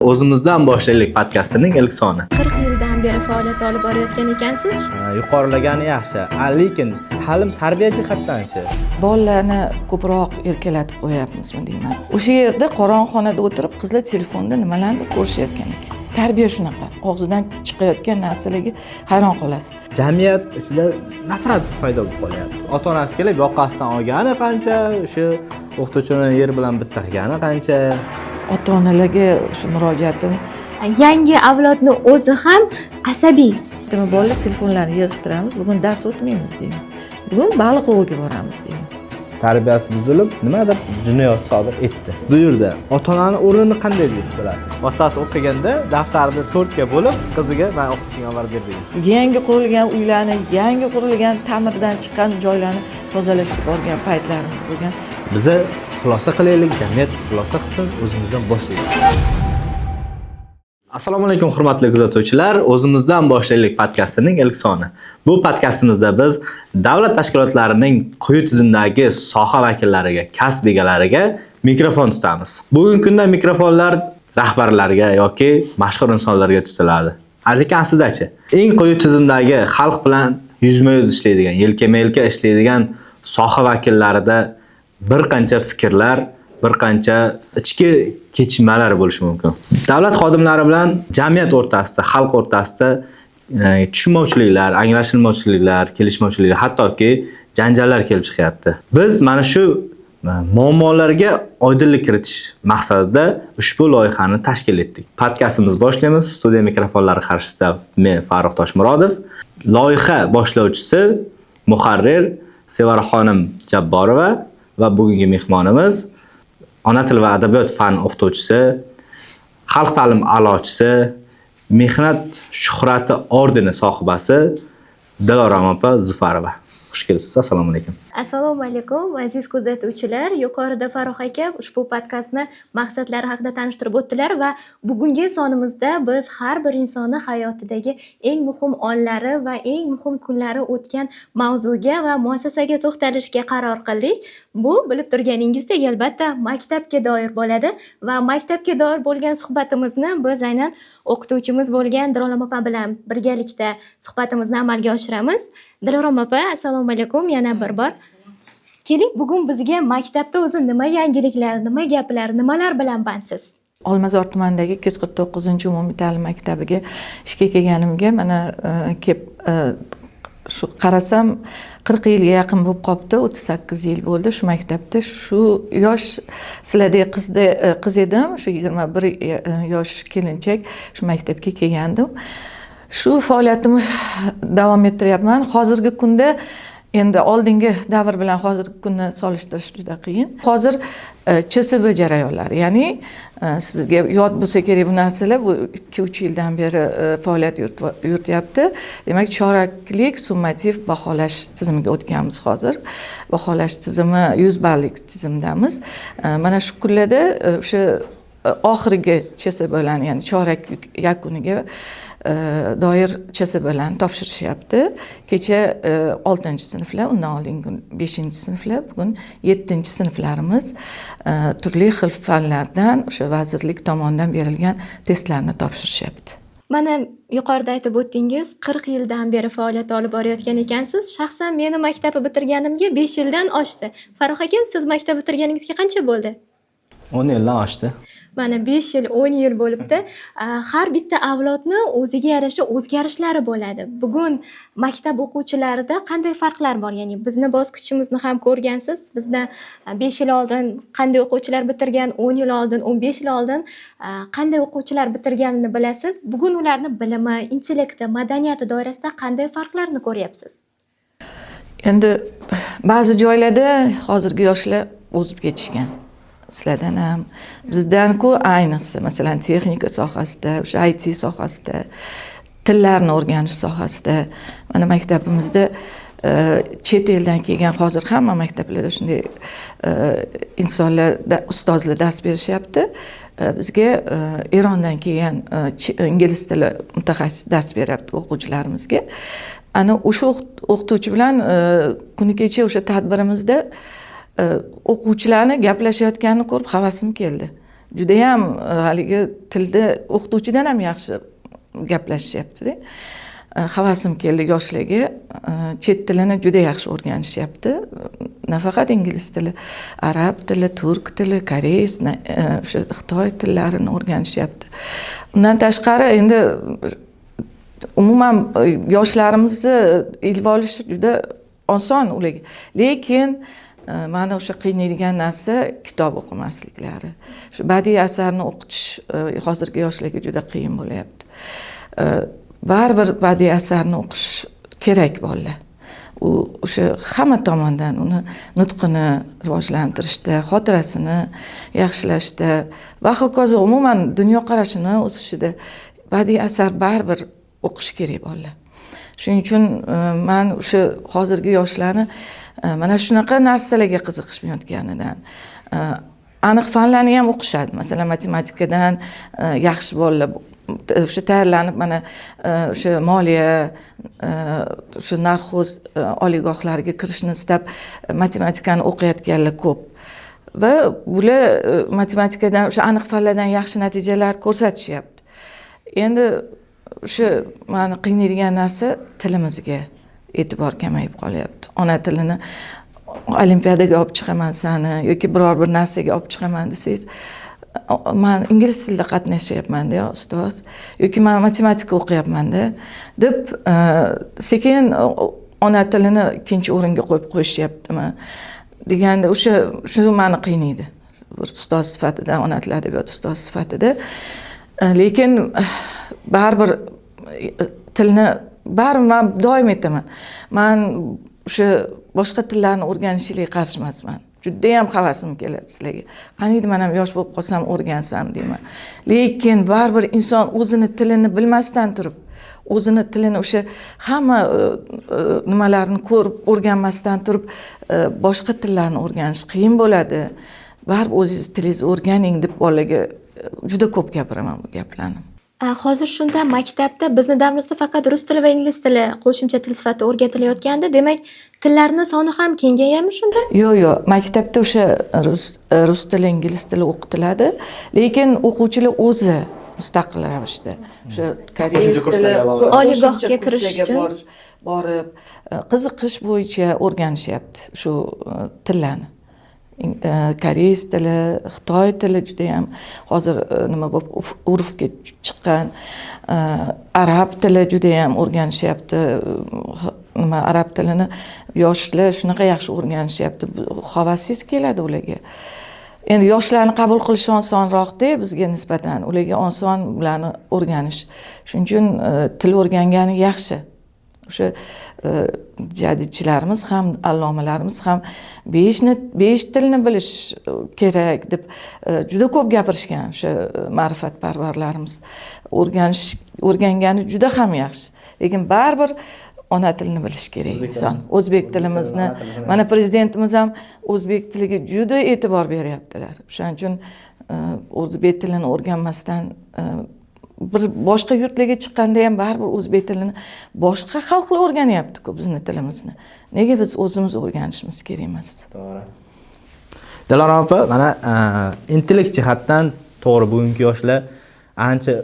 O'zimizdan boshlaylik podkastining ilk soni. 40 yildan beri faoliyat olib borayotgan ekansiz. Yuqorilagani yaxshi, lekin ta'lim-tarbiya jihatdan-chi? Bolalarni ko'proq erkalatib qo'yapmizmi deyman. O'sha yerda qorong'xonada o'tirib qizlar telefonda nimalarni ko'rishayotgan ekan. Tarbiya shunaqa. Og'zidan chiqayotgan narsalarga hayron qolasiz. Jamiyat ichida nafrat paydo bo'lib qolyapti. Ota-onasi kelib yoqasidan olgani qancha, o'sha o'qituvchini yer bilan bitta qilgani qancha. Ota-onalarga shu murojaatim, Yangi avlodni o'zi ham asabiy. bolalar telefonlarni yig'ishtiramiz, bugun dars o'tmaymiz deyman. Bugun baliq oviga boramiz deyman. Tarbiyasi buzilib, nimadir jinoyat sodir etdi. Bu yerda ota-onani o'rnini qanday deb bilasiz? Otasi o'qiganda daftarni 4 ga bo'lib, qiziga "Men o'qitishga olib ber" degan. Yangi qurilgan uylarni, yangi qurilgan ta'mirdan chiqqan joylarni tozalashga borgan paytlarimiz bo'lgan. Biza xulosa qilaylik, jamiyat xulosa qilsin, o'zimizdan boshlaylik. Assalomu alaykum hurmatli kuzatuvchilar. O'zimizdan boshlaylik podkastining ilk soni. Bu podkastimizda biz davlat tashkilotlarining quyi tizimdagi soha vakillariga, kasb egalariga mikrofon tutamiz. Bugungi kunda mikrofonlar rahbarlarga yoki mashhur insonlarga tutiladi. Lekin aslida-chi, eng quyi tizimdagi xalq bilan yuzma-yuz ishlaydigan, yelkama-yelka ishlaydigan soha vakillarida bir qancha fikrlar, bir qancha ichki kechmalar bo'lishi mumkin. Davlat xodimlari bilan jamiyat o'rtasida, xalq o'rtasida tushunmovchiliklar, anglashilmovchiliklar, kelishmovchiliklar, hattoki janjallar kelib chiqyapti. Biz mana shu muammolarga oydinlik kiritish maqsadida ushbu loyihani tashkil etdik. Podkastimiz boshlaymiz. Studiya mikrofonlari qarshisida men Farruh Toshmurodov, loyiha boshlovchisi, muharrir Sevaraxonim Jabborova va bugungi mehmonimiz ona til va adabiyot fan o'qituvchisi, xalq ta'lim a'lochisi, mehnat shuhrati ordeni sohibasi Dilorom opa Zufarova. Xush kelibsiz. Assalomu alaykum. Assalomu alaykum aziz kuzatuvchilar. Yuqorida Farruh aka ushbu podkastni maqsadlari haqida tanishtirib o'tdilar va bugungi sonimizda biz har bir insonni hayotidagi eng muhim onlari va eng muhim kunlari o'tgan mavzuga va muassasaga to'xtalishga qaror qildik. Bu bilib turganingizdek albatta maktabga doir bo'ladi va maktabga doir bo'lgan suhbatimizni biz aynan o'qituvchimiz bo'lgan Dilorom opa bilan birgalikda suhbatimizni amalga oshiramiz. Dilorom opa, assalomu alaykum yana bir bor. Keling, bugun bizga maktabda o'zi nima yangiliklar, nima gaplar, nimalar bilan bandsiz? Olmazor tumanidagi 249-umumiy ta'lim maktabiga ishga kelganimga mana shu qarasam 40 yilga yaqin bo'lib qopti, 38 yil bo'ldi shu maktabda. Shu yosh sizlardek qiz edim, shu 21 yosh kelinchak shu maktabga kelgandim. Shu faoliyatimni davom ettiryapman. Hozirgi kunda endi oldingi davr bilan hozirgi kunni solishtirish juda qiyin. Hozir CSB jarayonlari, ya'ni sizga yod bo'lsa kerak bu narsalar, bu 2-3 yildan beri faoliyat yurityapti. Demak, choraklik summativ baholash tizimiga o'tganmiz hozir. Baholash tizimi 100 ballik tizimdamiz. Mana shu kunlarda o'sha oxirgi CSBlarni, ya'ni chorak yakuniga doir CSBlarni topshirishyapti. Kecha 6-sinflar, undan oldingi 5-sinflar, bugun 7-sinflarimiz turli xil fanlardan o'sha vazirlik tomonidan berilgan testlarni topshirishyapti. Mana yuqorida aytib o'tdingiz, 40 yildan beri faoliyat olib borayotgan ekansiz. Shaxsan meni maktabni bitirganimga 5 yildan oshdi. Farruh aka, siz maktab bitirganingizga qancha bo'ldi? 10 yildan oshdi. Mana 5 yil, 10 yil bo'libdi. Har bitta avlodni o'ziga yarasha o'zgarishlari bo'ladi. Bugun maktab o'quvchilarida qanday farqlar bor? Ya'ni bizni bosqichimizni ham ko'rgansiz. Bizda 5 yil oldin qanday o'quvchilar bitirgan, 10 yil oldin, 15 yil oldin qanday o'quvchilar bitirganini bilasiz. Bugun ularni bilimi, intellekti, madaniyati doirasida qanday farqlarni ko'ryapsiz? Endi ba'zi joylarda hozirgi yoshlar o'zib ketishgan. Sizlardan ham, bizdan-ku ayniqsa, masalan, texnika sohasida, o'sha IT sohasida, tillarni o'rganish sohasida, mana maktabimizda chet eldan kelgan, hozir hamma maktablarda shunday insonlar, ustozlar dars berishyapti. Bizga Erondan kelgan ingliz tili mutaxassis dars beryapti o'quvchilarimizga. Ana o'sha o'qituvchi bilan kuni kecha o'sha tadbirimizda o'quvchilarni gaplashayotganini ko'rib havasim keldi. judayam haligi tilda o'qituvchidan ham yaxshi gaplashishyapti-da. Havasim keldi yoshlarga chet tilini juda yaxshi o'rganishyapti. Nafaqat ingliz tili, arab tili, turk tili, koreys, o'sha xitoy tillarini o'rganishyapti. Undan tashqari endi umuman yoshlarimizni ilib olish juda oson ularga. Lekin mana o'sha qiynaydigan narsa kitob o'qimasliklari. Shu badiiy asarni o'qitish hozirgi yoshlarga juda qiyin bo'lyapti. Baribir badiiy asarni o'qish kerak bolalar. U o'sha hamma tomondan uni nutqini rivojlantirishda, xotirasini yaxshilashda va hokazo umuman dunyoqarashini o'sishida badiiy asar baribir o'qish kerak bolalar. Shuning uchun men o'sha hozirgi yoshlarni mana shunaqa narsalarga qiziqishmayotganidan aniq fanlarni ham o'qishadi. Masalan, matematikadan yaxshi bolalar o'sha tayyorlanib mana o'sha moliya, o'sha narxoz oliygohlariga kirishni istab matematikani o'qiyotganlar ko'p. Va bular matematikadan o'sha aniq fanlardan yaxshi natijalar ko'rsatishyapti. Endi o'sha meni qiynaydigan narsa tilimizga e'tibor kamayib qolyapti. Ona tilini olimpiadaga olib chiqaman sani yoki biror bir narsaga olib chiqaman desangiz, men ingliz tilida qatnashyapman-da ustoz yoki men matematika o'qiyapman-da deb sekin ona tilini ikkinchi o'ringa qo'yib qo'yishyaptimi deganda shu meni qiynaydi. Bir ustoz sifatida, ona tili adabiyoti ustozi sifatida. Lekin baribir tilni men doim aytaman. Men o'sha boshqa tillarni o'rganishga qarshi emasman. Judayam havasim keladi sizlarga. Qaniydi men ham yosh bo'lib qolsam o'rgansam deyman. Lekin baribir inson o'zini tilini bilmasdan turib, o'zini tilini o'sha hamma nimalarni ko'rib, o'rganmasdan turib, boshqa tillarni o'rganish qiyin bo'ladi. Baribir o'zingiz tilingizni o'rganing deb bolalarga juda ko'p gapiraman bu gaplarni. Hozir shunda maktabda bizni davrimizda faqat rus tili va ingliz tili qo'shimcha til sifatida o'rgatilayotganda, demak, tillarning soni ham kengayadimi shunda? Yo'q, maktabda o'sha rus tili, ingliz tili o'qitiladi, lekin o'quvchilar o'zi mustaqil ravishda o'sha koreys tili oliygohga kirish uchun borib qiziqish bo'yicha o'rganishyapti shu tillarni. Koreys tili, xitoy tili juda ham hozir nima bo'lib urfga chiqqan, arab tili juda ham o'rganishyapti. Arab tilini yoshlar shunaqa yaxshi o'rganishyapti. Havasingiz keladi ularga. Endi yoshlarni qabul qilish osonroqda bizga nisbatan, ularga oson ularni o'rganish. Shuning uchun til o'rgangani yaxshi. O'sha jadidchilarimiz ham, allomalarimiz ham 5 tilni bilish kerak deb juda ko'p gapirishgan. O'sha ma'rifatparvarlarimiz o'rgangani juda ham yaxshi. Lekin baribir ona tilini bilish kerak inson. O'zbek tilimizni, mana prezidentimiz ham o'zbek tiliga juda e'tibor beryaptilar. O'shaning uchun o'zbek tilini o'rganmasdan bir boshqa yurtlarga chiqqanda ham baribir o'zbek tilini boshqa xalqlar o'rganyapti-ku bizni tilimizni. Nega biz o'zimiz o'rganishimiz kerak emas? To'g'ri. Dilara opa, mana intellekt jihatdan to'g'ri bugungi yoshlar ancha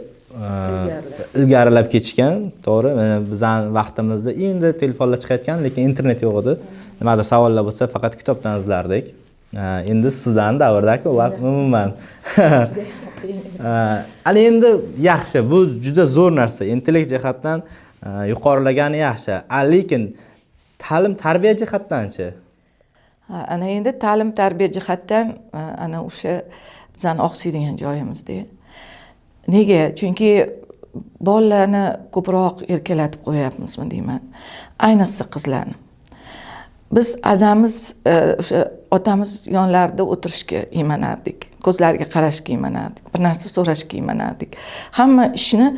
ilgarilab ketishgan, to'g'ri. Bizning vaqtimizda endi telefonlar chiqayotgan, lekin internet yo'q edi. Nimadir savollar bo'lsa, faqat kitobdan izlardik. Endi sizlarning davrdagi ular umuman. Hali endi yaxshi, bu juda zo'r narsa. Intellekt jihatdan yuqorilagani yaxshi. Lekin ta'lim-tarbiya jihatdan-chi? Ana endi ta'lim-tarbiya jihatdan ana o'sha bizning oqsaydigan joyimizda. Nega? Chunki bolalarni ko'proq erkalatib qo'yapmizmi deyman. Ayniqsa qizlarni. Biz adamiz o'sha otamiz yonlarida o'tirishga iymanardik, ko'zlariga qarashga iymanardik, bir narsa so'rashga iymanardik. Hamma ishni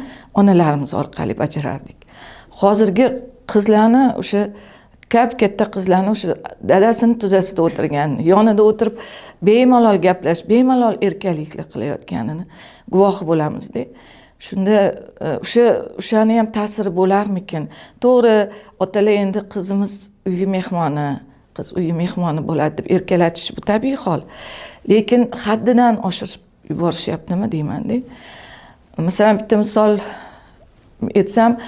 onalarimiz orqali bajarardik. Hozirgi qizlarni o'sha katta qizlarni o'sha dadasini tuzasida o'tirgan, yonida o'tirib bemalol gaplash, bemalol erkalikli qilayotganini guvohi bo'lamiz-da. Shunda o'shani ham ta'siri bo'larmikin? To'g'ri, otalar endi qizimiz uyi mehmoni, qiz uyi mehmoni bo'ladi deb erkalatish bu tabiiy hol. Lekin haddidan oshirib yuborishyaptimi deymanda. Masalan, bitta misol aytsam,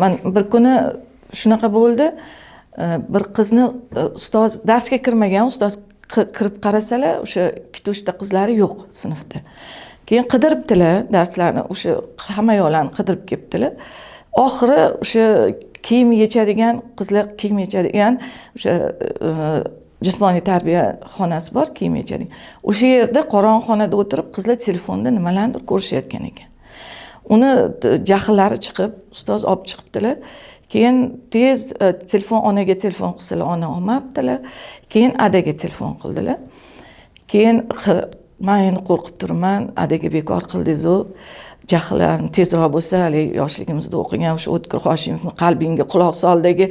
man bir kuni shunaqa bo'ldi. Bir qizni ustoz darsga kirmagan, ustoz kirib qarasalar, o'sha 2-3 ta qizlari yo'q sinfda. Keyin qidiribdilar darslarni, o'sha hamma yoqlarni qidirib kelibdilar. Oxiri o'sha kiyim yechadigan qizlar kiyim yechadigan o'sha jismoniy tarbiya xonasi bor, kiyim yechadigan. O'sha yerda qorong'i xonada o'tirib qizlar telefonda nimalardir ko'rishayotgan ekan. Uni jahllari chiqib, ustoz olib chiqibdilar. Keyin tez onaga telefon qilsalar, ona olmabdilar. Keyin adaga telefon qildilar. Keyin men endi qo'rqib turman, adaga bekor qildingiz-ku. Jahlarim tezroq bo'lsa, hali yoshligimizda o'qigan o'sha O'tkir Hoshimovning qalbingga quloq soldagi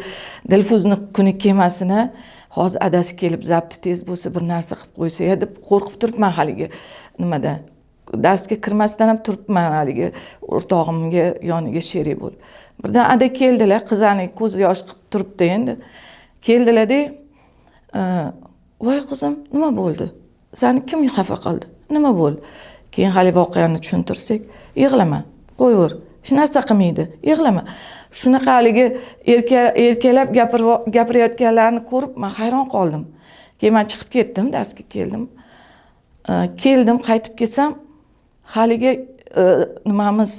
Dilfuzni kuni kemasini hozir adasi kelib zabti tez bo'lsa bir narsa qilib qo'ysa deb qo'rqib turibman haligi nimada. Darsga kirmasdan ham turibman haligi o'rtog'imga yoniga sherik bo'lib. Birdan ada keldilar, qizning ko'zi yosh qilib turibdi endi. Keldilar-da, "Voy qizim, nima bo'ldi? Seni kim xafa qildi? Nima bo'ldi?" Keyin hali voqeani tushuntirsak, "Yig'lama, qo'yaver. Hech narsa qilmaydi. Yig'lama." Shunaqa haligi erkalab gapirayotganlarni ko'rib men hayron qoldim. Keyin men chiqib ketdim, darsga keldim. Keldim, qaytib kelsam, haligi nimamiz,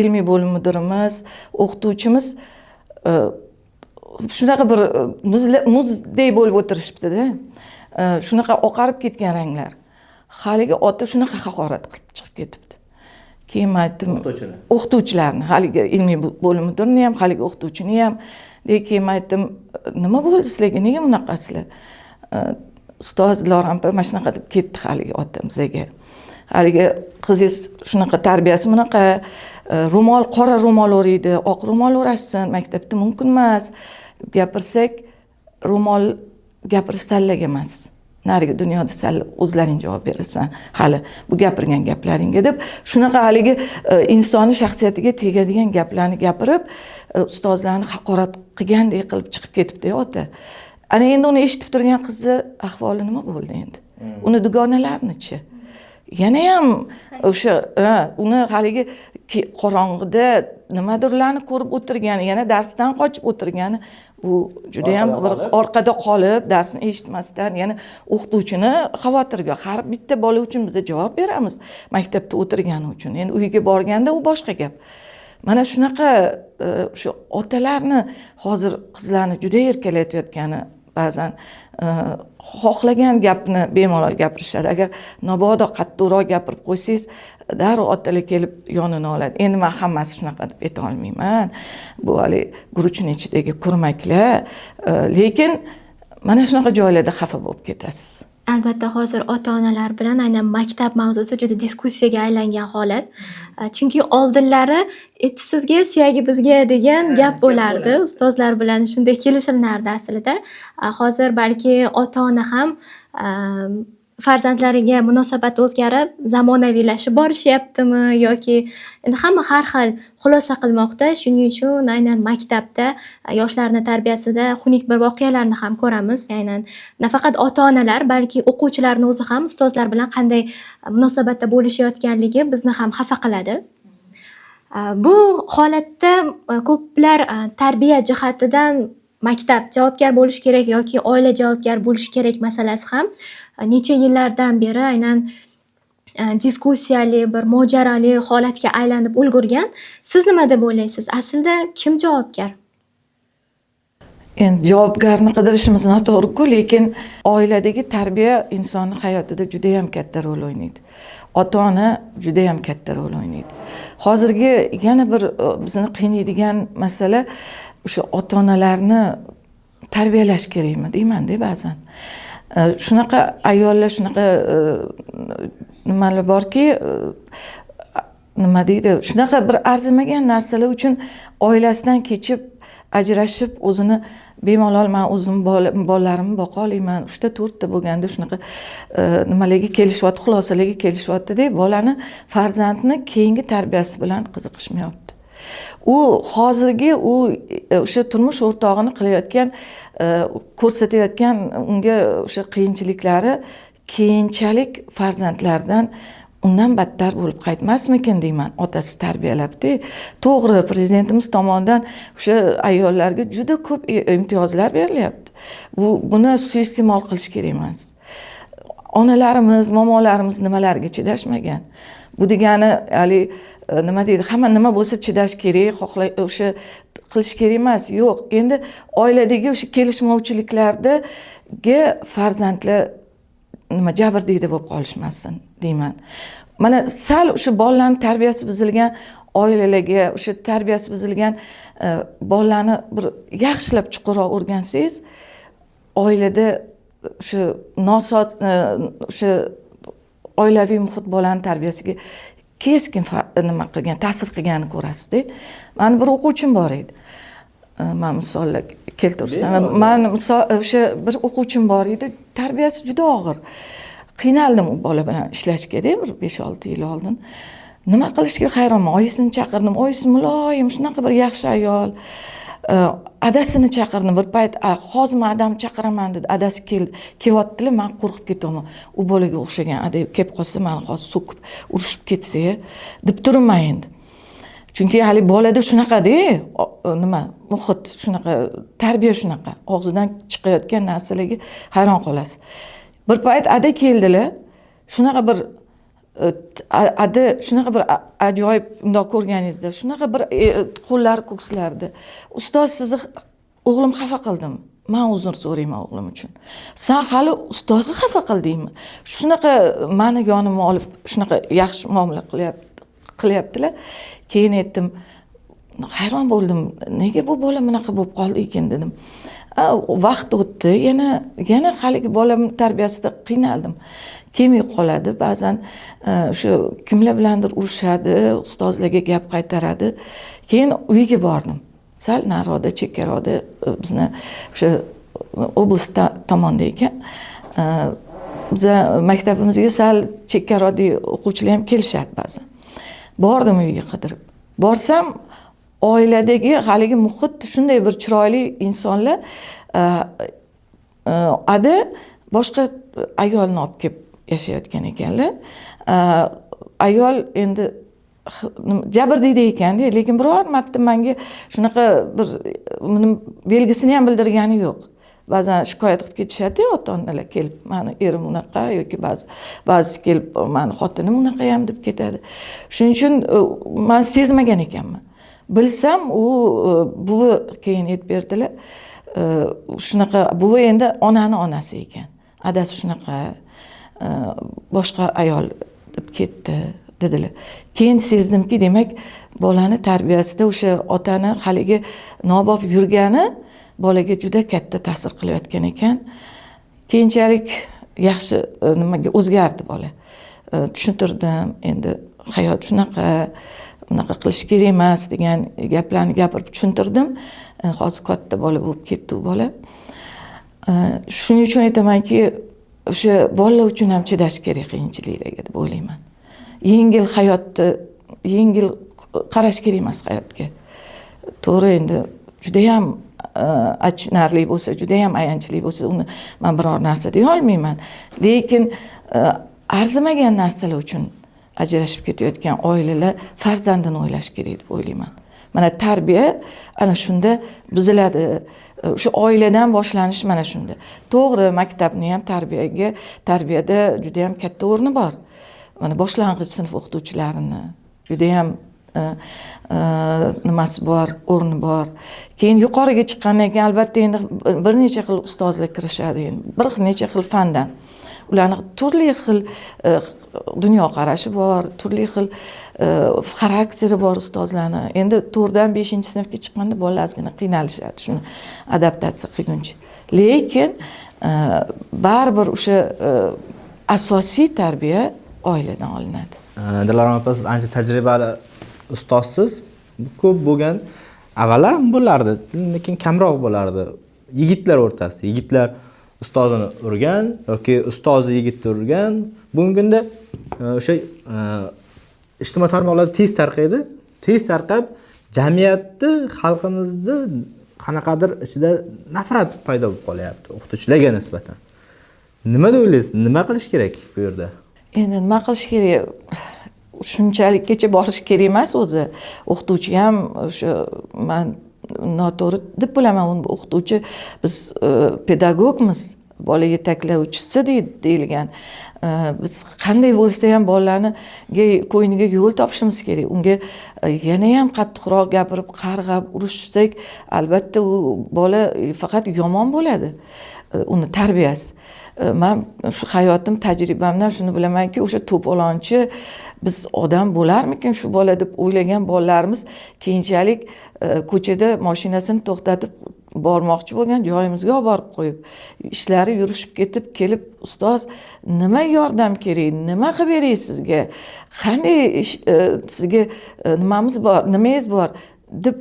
ilmiy bo'lim mudirimiz, o'qituvchimiz shunaqa bir muzdek bo'lib o'tirishibdi-da. Shunaqa oqarib ketgan ranglar. Haligi ota shunaqa haqorat qilib chiqib ketibdi. Keyin men aytdim, o'qituvchilarni, haligi ilmiy bo'lim mudirini ham, haligi o'qituvchini ham. Keyin men aytdim, "Nima bo'ldi sizlarga? Nega bunaqasizlar?" Ustoz Lorampa mana shunaqa deb ketdi haligi ota bizga. Haligi qizingiz shunaqa tarbiyasi bunaqa, ro'mol, qora ro'mol o'raydi, oq ro'mol o'rashsin, maktabda mumkin emas deb gapirsak, ro'mol gapirish sallaga emas. Narigi dunyoda sal o'zlaring javob berasan, hali bu gapirgan gaplaringga deb shunaqa haligi insoniy shaxsiyatiga tegadigan gaplarni gapirib, ustozlarni haqorat qilgandek qilib chiqib ketibdi ota. Ana endi uni eshitib turgan qizi ahvoli nima bo'ldi endi? Uni dugonalarichi? Yana ham o'sha uni haligi qorong'ida nimadirlarni ko'rib o'tirgani, yana darsdan qochib o'tirgani, bu juda ham bir orqada qolib, darsni eshitmasdan, yana o'qituvchini xavotirga, har bitta bola uchun biz javob beramiz, maktabda o'tirgani uchun. Endi uyga borganda u boshqa gap. Mana shunaqa o'sha otalarni hozir qizlarni juda erkalatayotgani ba'zan xohlagan gapni bemalol gapirishadi. Agar mabodo qattiqroq gapirib qo'ysangiz, darrov otalar kelib yonini oladi. Endi men hammasi shunaqa deb ayta olmayman. Bu hali guruchning ichidagi kurmaklar, lekin mana shunaqa joylarda xafa bo'lib ketasiz. Albatta hozir ota-onalar bilan aynan maktab mavzusi juda diskussiyaga aylangan holat. Chunki oldinlari "Etti sizga, suyagi bizga" degan gap bo'lardi. Ustozlar bilan shunday kelishilardi aslida. Hozir balki ota-ona ham farzandlariga munosabat o'zgarib, zamonaviylashib borishyaptimi yoki endi hamma har xil xulosa qilmoqda. Shuning uchun aynan maktabda yoshlarni tarbiyasida xunuk bir voqealarni ham ko'ramiz. Aynan nafaqat ota-onalar, balki o'quvchilarning o'zi ham ustozlar bilan qanday munosabatda bo'lishayotganligi bizni ham xafa qiladi. Bu holatda ko'plar tarbiya jihatidan maktab javobgar bo'lish kerak yoki oila javobgar bo'lish kerak masalasi ham necha yillardan beri aynan diskussiyali, bir mojaroli holatga aylanib ulgurgan. Siz nima deb o'ylaysiz? Aslida kim javobgar? Endi javobgarni qidirishimiz noto'g'ri-ku, lekin oiladagi tarbiya insonning hayotida juda ham katta rol o'ynaydi. Ota-ona juda ham katta rol o'ynaydi. Hozirgi yana bir bizni qiynaydigan masala o'sha ota-onalarni tarbiyalash kerakmi deyman-da ba'zan. Shunaqa ayollar shunaqa nimalar borki, nima deydi, shunaqa bir arzimagan narsalar uchun oilasidan kechib, ajrashib, o'zini bemalol men o'zim bolalarimni boqa olaman, 3-4 ta bo'lganda shunaqa nimalarga kelishyapti, xulosalarga kelishyapti-da, bolani, farzandni keyingi tarbiyasi bilan qiziqishmayapti. U hozirgi o'sha turmush o'rtog'ini qilayotgan, ko'rsatayotgan unga o'sha qiyinchiliklari keyinchalik farzandlardan undan battar bo'lib qaytmasmikin deyman. Otasi tarbiyalabdi. To'g'ri, prezidentimiz tomonidan o'sha ayollarga juda ko'p imtiyozlar berilyapti. Buni suiiste'mol qilish kerak emas. Onalarimiz, momolarimiz nimalarga chidashmagan. Bu degani, hali nima deydi, hamma nima bo'lsa chidash kerak, o'sha qilish kerak emas. Yo'q, endi oiladagi o'sha kelishmovchiliklardagi farzandlar jabrdiyda bo'lib qolishmasin deyman. Mana sal o'sha bolalarning tarbiyasi buzilgan oilalarga, o'sha tarbiyasi buzilgan bolalarni bir yaxshilab chuqurroq o'rgansangiz, oilada o'sha o'sha oilaviy muhit bolaning tarbiyasiga keskin ta'sir qilganini ko'rasiz-da. Mani bir o'quvchim bor edi. Men misollar keltirsam, men o'sha bir o'quvchim bor edi, tarbiyasi juda og'ir. Qiynaldim u bola bilan ishlashga-da, bir 5-6 yil oldin. Nima qilishga hayronman. Oyisini chaqirdim. Oyisi muloyim, shunaqa bir yaxshi ayol. Adasini chaqirdim. Bir payt hozir men adam chaqiraman dedi. Adasi kelyaptilar, men qo'rqib ketaman. U bolaga o'xshagan ada kelib qolsa, meni hozir so'kib, urishib ketsa, deb turibman endi. Chunki hali bolada shunaqa-da, nima, muhit shunaqa, tarbiya shunaqa. Og'zidan chiqayotgan narsalarga hayron qolasiz. Bir payt ada keldilar. Shunaqa bir ajoyib undoq ko'rganingizda, shunaqa bir qo'llar ko'kslardi. Ustoz, sizni o'g'lim xafa qildim. Men uzr so'rayman o'g'lim uchun. Sen hali ustozni xafa qildingmi? Shunaqa meni yonimga olib, shunaqa yaxshi muomala qilyaptilar. Keyin aytdim, hayron bo'ldim. Nega bu bola bunaqa bo'lib qoldi ekan dedim. Vaqt o'tdi, yana haligi bolam tarbiyasida qiynaldim. Kelmay qoladi, ba'zan o'sha kimlar bilandir urushadi, ustozlarga gap qaytaradi. Keyin uyiga bordim. Sal nariroqda, chekkaroqda bizni o'sha oblast tomonda ekan. Biza maktabimizga sal chekkaroqda o'quvchilar ham kelishadi ba'zan. Bordim uyiga qidirib. Borsam, oiladagi haligi muhit shunday bir chiroyli insonlar, ada boshqa ayolni olib kelib yashayotgan ekanlar. Ayol endi jabrdiyda ekanda, lekin biror marta menga shunaqa bir belgisini ham bildirgani yo'q. Ba'zan shikoyat qilib ketishadi, ota-onalar kelib, meni erim unaqa yoki ba'zi kelib, meni xotinim unaqa ham deb ketadi. Shuning uchun men sezmagan ekanman. Bilsam, u buvi keyin aytib berdilar. Shunaqa buvi endi onani onasi ekan. Adasi shunaqa boshqa ayol deb ketdi dedilar. Keyin sezdimki, demak, bolani tarbiyasida o'sha otani haligi nobop yurgani bolaga juda katta ta'sir qilayotgan ekan. Keyinchalik yaxshi nimaga o'zgardi bola. Tushuntirdim, endi hayot shunaqa, unaqa qilish kerak emas degan gaplarni gapirib tushuntirdim. Hozir katta bola bo'lib ketdi u bola. Shuning uchun aytamanki, o'sha bolalar uchun ham chidash kerak qiyinchiliklarga deb o'ylayman. Yengil qarash kerak emas hayotga. To'g'ri, endi juda ham achinarli bo'lsa, juda ham ayanchli bo'lsa, uni men biror narsa deya olmayman. Lekin arzimagan narsalar uchun ajrashib ketayotgan oilalar farzandini o'ylash kerak deb o'ylayman. Mana tarbiya ana shunda buziladi. O'sha oiladan boshlanish mana shunda. To'g'ri, maktabni ham tarbiyada juda ham katta o'rni bor. Mana boshlang'ich sinf o'qituvchilarini juda ham nimasi bor, o'rni bor. Keyin yuqoriga chiqqandan keyin albatta endi bir necha xil ustozlar kirishadi, bir necha xil fandan. Ularning turli xil dunyoqarashi bor, turli xil xarakteri bor ustozlarning. Endi 4dan 5-sinfga chiqqanda bolalar ozgina qiynalishadi, shuni adaptatsiya qilguncha. Lekin baribir o'sha asosiy tarbiya oiladan olinadi. Dilorom opa, siz ancha tajribali ustozsiz. Ko'p bo'lgan, avvallar ham bo'lardi, lekin kamroq bo'lardi. Yigitlar o'rtasida, yigitlar ustozini urgan yoki ustozi yigitni urgan. Bugungi kunda o'sha ijtimoiy tarmoqlarda tez tarqaydi. Tez tarqab, jamiyatni, xalqimizni qanaqadir ichida nafrat paydo bo'lib qolyapti o'qituvchilarga nisbatan. Nima o'ylaysiz? Nima qilish kerak bu yerda? Endi nima qilish kerak? Shunchalikgacha borish kerak emas o'zi. O'qituvchi ham o'sha men noto'g'ri deb bilaman, uni o'qituvchi biz pedagogmiz, bola yetaklovchisi deyilgan. Biz qanday bo'lsa ham bolalarni ko'ngliga yo'l topishimiz kerak. Unga yana ham qattiqroq gapirib, qarg'ab, urishsak, albatta u bola faqat yomon bo'ladi. Uni tarbiyasi. Men shu hayotim, tajribamdan shuni bilamanki, o'sha to'polonchi biz odam bo'larmikin shu bola deb o'ylagan bolalarimiz keyinchalik ko'chada mashinasini to'xtatib bormoqchi bo'lgan joyimizga olib borib qo'yib, ishlari yurishib ketib kelib, ustoz nima yordam kerak, nima qilib beray sizga, qanday sizga nimamiz bor, nimangiz bor deb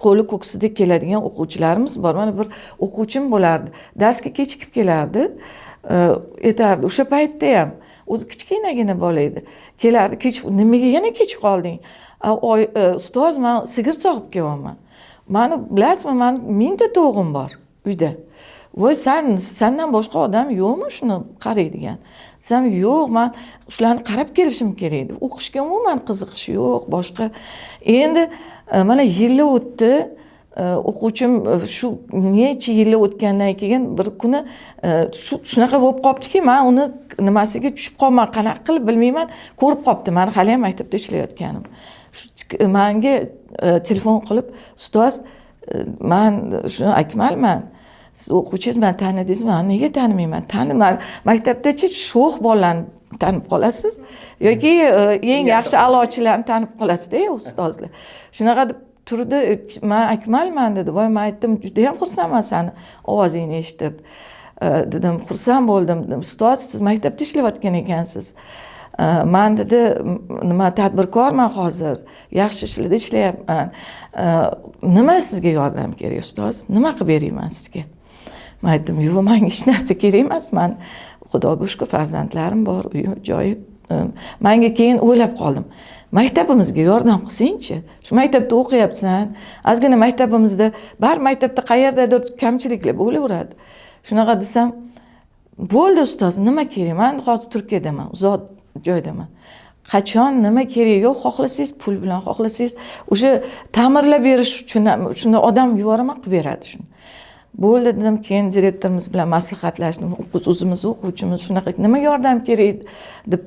qo'li ko'ksida keladigan o'quvchilarimiz bor. Mana bir o'quvchim bo'lardi, darsga kechikib kelardi, aytardi, o'sha paytda ham o'zi kichkinagina bola edi. Kelardi, nimaga yana kech qolding? Ustoz, men sigir sog'ib kelyapman. Mani bilasizmi, meni 1000 ta to'g'im bor uyda. Voy, sendan boshqa odam yo'qmi shuni qaraydigan? Desam, yo'q, men shularni qarab kelishim kerak edi. O'qishga umuman qiziqish yo'q, boshqa. Endi mana yillar o'tdi. O'quvchim shu necha yillar o'tgandan keyin bir kuni shunaqa bo'lib qoptiki, men uni nimasiga tushib qolman, qanaqa qilib bilmayman, ko'rib qopti. Men hali ham maktabda ishlayotganim. Menga telefon qilib, ustoz, men shuni Akmalman. Siz o'quvchingiz, men tanidingizmi? Men nega tanimayman? Taniman. Maktabdachi sho'x bolalarni tanib qolasiz yoki eng yaxshi a'lochilarni tanib qolasiz-da, ustozlar. Shunaqa deb turdi, men Akmalman dedi. Voy, men aytdim, juda ham xursandman seni ovozingni eshitib. Dedim, xursand bo'ldim. Dedim, ustoz, siz maktabda ishlayotgan ekansiz. Men dedi, nima tadbirkorman hozir, yaxshi ishlarda ishlayapman. Nima sizga yordam kerak, ustoz? Nima qilib berayman sizga? Men aytdim, yo'q, menga hech narsa kerak emas. Men Xudoga shukr, farzandlarim bor, uyim, joyi. Menga keyin o'ylab qoldim. Maktabimizga yordam qilsang-chi. Shu maktabda o'qiyapsan. Ozgina maktabimizda, bar maktabda qayerdadir kamchiliklar bo'laveradi. Shunaqa desam, bo'ldi ustoz, nima kerak? Men hozir Turkiyadaman, uzoq joydaman. Qachon nima kerak? Yo'q, xohlasangiz pul bilan, xohlasangiz o'sha ta'mirlab berish uchun shunda odam yuboraman, qilib beradi shuni. Bo'ldi dedim, keyin direktorimiz bilan maslahatlashdim. O'zimiz o'quvchimiz shunaqa nima yordam kerak deb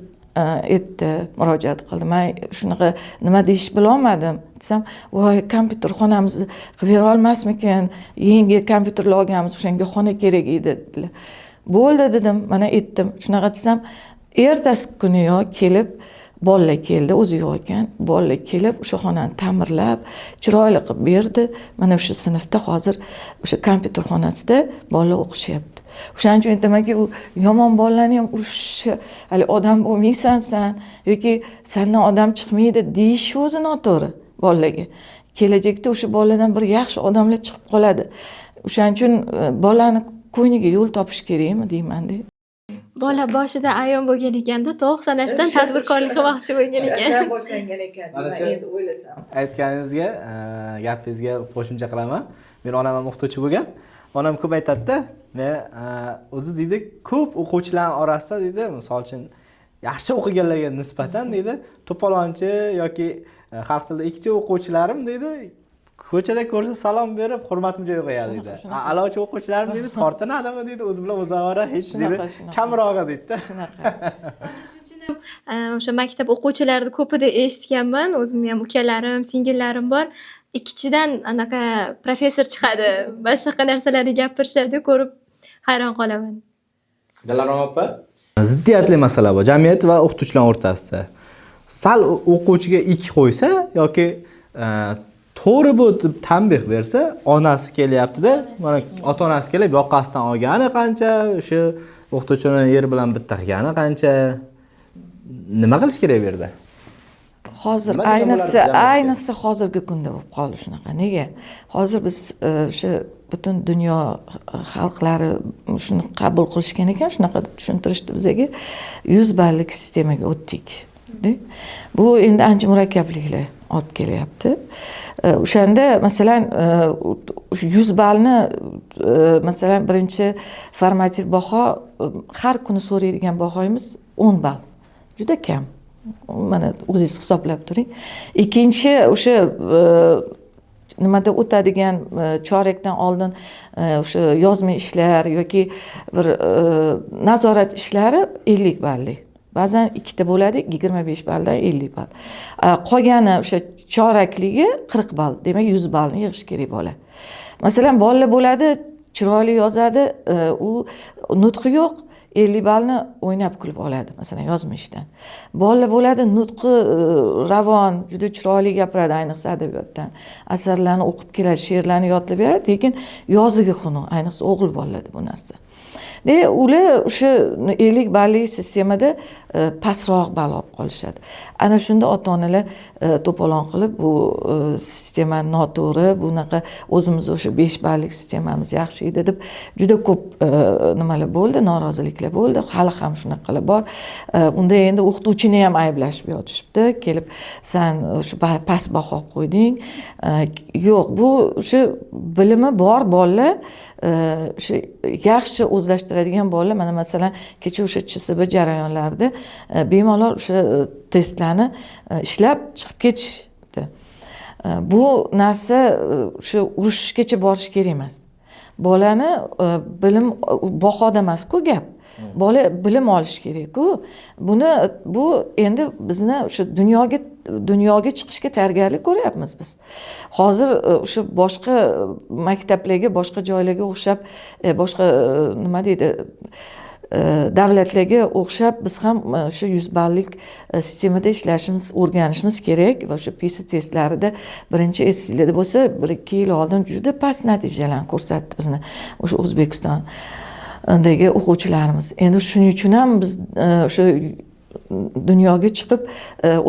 aytdi, murojaat qildi. Men shunaqa nima deyish bilolmadim. Desam, voy, kompyuterxonamizni qilib bera olmasmikin? Yangi kompyuterlar olganmiz, o'shanga xona kerak edi dedilar. Bo'ldi dedim, mana aytdim. Shunaqa desam, ertasi kuni kelib, bolalar keldi, o'zi yo'q ekan. Bolalar kelib, o'sha xonani ta'mirlab, chiroyli qilib berdi. Mana o'sha sinfda hozir o'sha kompyuterxonasida bolalar o'qishyapti. O'shaning uchun aytamanki, u yomon bolalarni ham urishishi, hali odam bo'lmaysan sen yoki sendan odam chiqmaydi deyish o'zi noto'g'ri bolalarga. Kelajakda o'sha bolalardan bir yaxshi odamlar chiqib qoladi. O'shaning uchun bolani ko'ngliga yo'l topish kerakmi deyman-da. Bola boshida ayon bo'lgan ekanda, to'q sanashdan tadbirkorlik qilmoqchi bo'lgan ekan. Boshlangan ekan, endi o'ylasam. Aytganingizga, gapingizga qo'shimcha qilaman. Men onam ham o'qituvchi bo'lgan. Onam ko'p aytadi-da, men o'zi deydi, ko'p o'quvchilar orasida deydi, misol uchun yaxshi o'qiganlarga nisbatan deydi, to'polonchi yoki xalq tilida ikkichi o'quvchilarim deydi, ko'chada ko'rsa salom berib, hurmatim joyiga qo'yadi deydi. A'lochi o'quvchilarim deydi, tortinadimi deydi, o'zi bilan o'zaro hech deydi, kamroq deydi. Shunaqa. Shuning uchun ham o'sha maktab o'quvchilarini ko'pida eshitganman. O'zim ham ukalarim, singillarim bor. Ikkichidan anaqa professor chiqadi. Boshqa narsalarni gapirishadi, ko'rib hayron qolaman. Dilarom opa, ziddiyatli masala bor jamiyat va o'qituvchilar o'rtasida. Sal o'quvchiga ikki qo'ysa yoki to'g'ri bu deb tanbeh bersa, onasi kelyapti-da, mana ota-onasi kelib yoqasidan olgani qancha, o'sha o'qituvchini yer bilan bitta qilgani qancha. Nima qilish kerak bu yerda? Hozir ayniqsa hozirgi kunda bo'lib qoldi shunaqa. Nega? Hozir biz o'sha butun dunyo xalqlari shuni qabul qilishgan ekan, shunaqa deb tushuntirishdi bizga 100 ballik sistemaga o'tdik. Bu endi ancha murakkabliklar olib kelyapti. O'shanda masalan 100 ballni masalan birinchi formativ baho har kuni so'raydigan bahoyimiz 10 ball. Juda kam. Mana o'zingiz hisoblab turing. Ikkinchi o'sha nimada o'tadigan chorakdan oldin o'sha yozma ishlar yoki bir nazorat ishlari 50 balli. Ba'zan ikkita bo'ladi, 25 balldan 50 ball. Qolgani o'sha chorakligi 40 ball. Demak 100 ballni yig'ish kerak bola. Masalan, bolalar bo'ladi, chiroyli yozadi, u nutqi yo'q, 50 ballni o'ynab kulib oladi, masalan, yozma ishdan. Bolalar bo'ladi, nutqi ravon, juda chiroyli gapiradi, ayniqsa adabiyotdan. Asarlarni o'qib keladi, she'rlarni yodlab beradi, lekin yoziga xunuk, ayniqsa o'g'il bolalarda bu narsa. Ular o'sha 50 balli sistemada pastroq ball olib qolishadi. Ana shunda ota-onalar to'polon qilib bu sistema noto'g'ri, bunaqa o'zimiz o'sha 5 ballik sistemamiz yaxshi edi deb juda ko'p nimalar bo'ldi, noroziliklar bo'ldi. Hali ham shunaqalar bor. Unda endi o'qituvchini ham ayblashib yotishibdi. Kelib, "Sen o'sha past baho qo'yding." Yo'q, bu o'sha bilimi bor bolalar o'sha yaxshi o'zlashtiradigan bolalar, mana masalan kecha o'sha CSB jarayonlarida bemalol o'sha testlarni ishlab chiqib ketishdi. Bu narsa o'sha urushishgacha borish kerak emas. Bolani bilim bahoda emas-ku gap. Bola bilim olish kerak-ku. Bu endi bizni o'sha dunyoga chiqishga tayyorgarlik ko'ryapmiz biz. Hozir o'sha boshqa maktablarga, boshqa joylarga o'xshab, boshqa nima deydi, davlatlarga o'xshab biz ham o'sha 100 ballik sistemada ishlashimiz, o'rganishimiz kerak va o'sha PISA testlarida birinchi esingizda bo'lsa 1-2 yil oldin juda past natijalarni ko'rsatdi bizni o'sha O'zbekistondagi o'quvchilarimiz. Endi shuning uchun ham biz o'sha dunyoga chiqib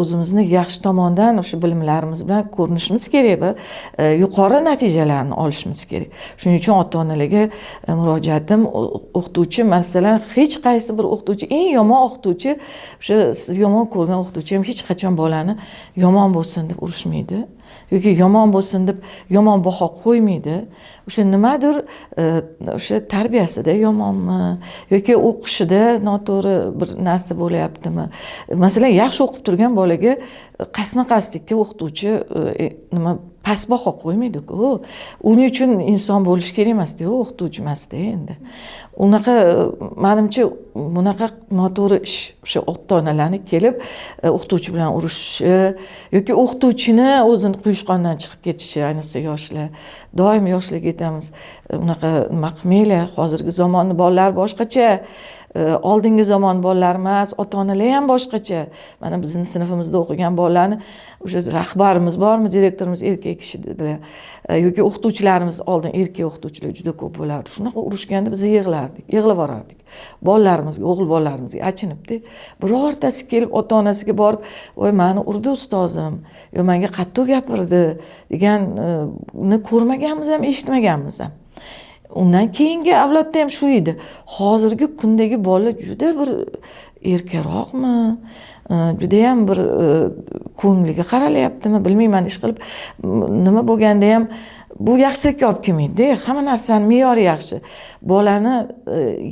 o'zimizni yaxshi tomondan o'sha bilimlarimiz bilan ko'rinishimiz kerak va yuqori natijalarni olishimiz kerak. Shuning uchun ota-onalarga murojaatim, o'qituvchi, masalan, hech qaysi bir o'qituvchi, eng yomon o'qituvchi, o'sha siz yomon ko'rgan o'qituvchi ham hech qachon bolani yomon bo'lsin deb urishmaydi yoki yomon bo'lsin deb yomon baho qo'ymaydi. O'sha nimadir o'sha tarbiyasida yomonmi yoki o'qishida noto'g'ri bir narsa bo'layaptimi? Masalan, yaxshi o'qib turgan bolaga qasma-qasdikka o'qituvchi nima past baho qo'ymaydi-ku. Uning uchun inson bo'lish kerak emas-da, o'qituvchi emas-da endi. Unaqa menimcha bunaqa noto'g'ri ish o'sha ota-onalarni kelib o'qituvchi bilan urishishi yoki o'qituvchini o'zini quyushqondan chiqib ketishi, ayniqsa yoshlar. Doim yoshlarga aytamiz, unaqa nima qilmanglar, hozirgi zamonning bolalari boshqacha. Oldingi zamon bolalar emas, ota-onalar ham boshqacha. Mana bizning sinfimizda o'qigan bolalarni o'sha rahbarimiz bormi, direktorimiz erkak kishi dedilar. Yoki o'qituvchilarimiz oldin erkak o'qituvchilar juda ko'p bo'lardi. Shunaqa urushganda biz yig'lardik, yig'lab borardik. Bolalarimizga, o'g'il bolalarimizga achinibdi. Birortasi kelib ota-onasiga borib, "Voy, meni urdi ustozim, yo menga qattiq gapirdi" deganni ko'rmaganmiz ham, eshitmaganmiz ham. Undan keyingi avlodda ham shu edi. Hozirgi kundagi bolalar juda bir erkaroqmi, juda ham bir ko'ngliga qaralyaptimi, bilmayman, ish qilib nima bo'lganda ham bu yaxshilikka olib kelmaydi. Hamma narsani me'yori yaxshi. Bolani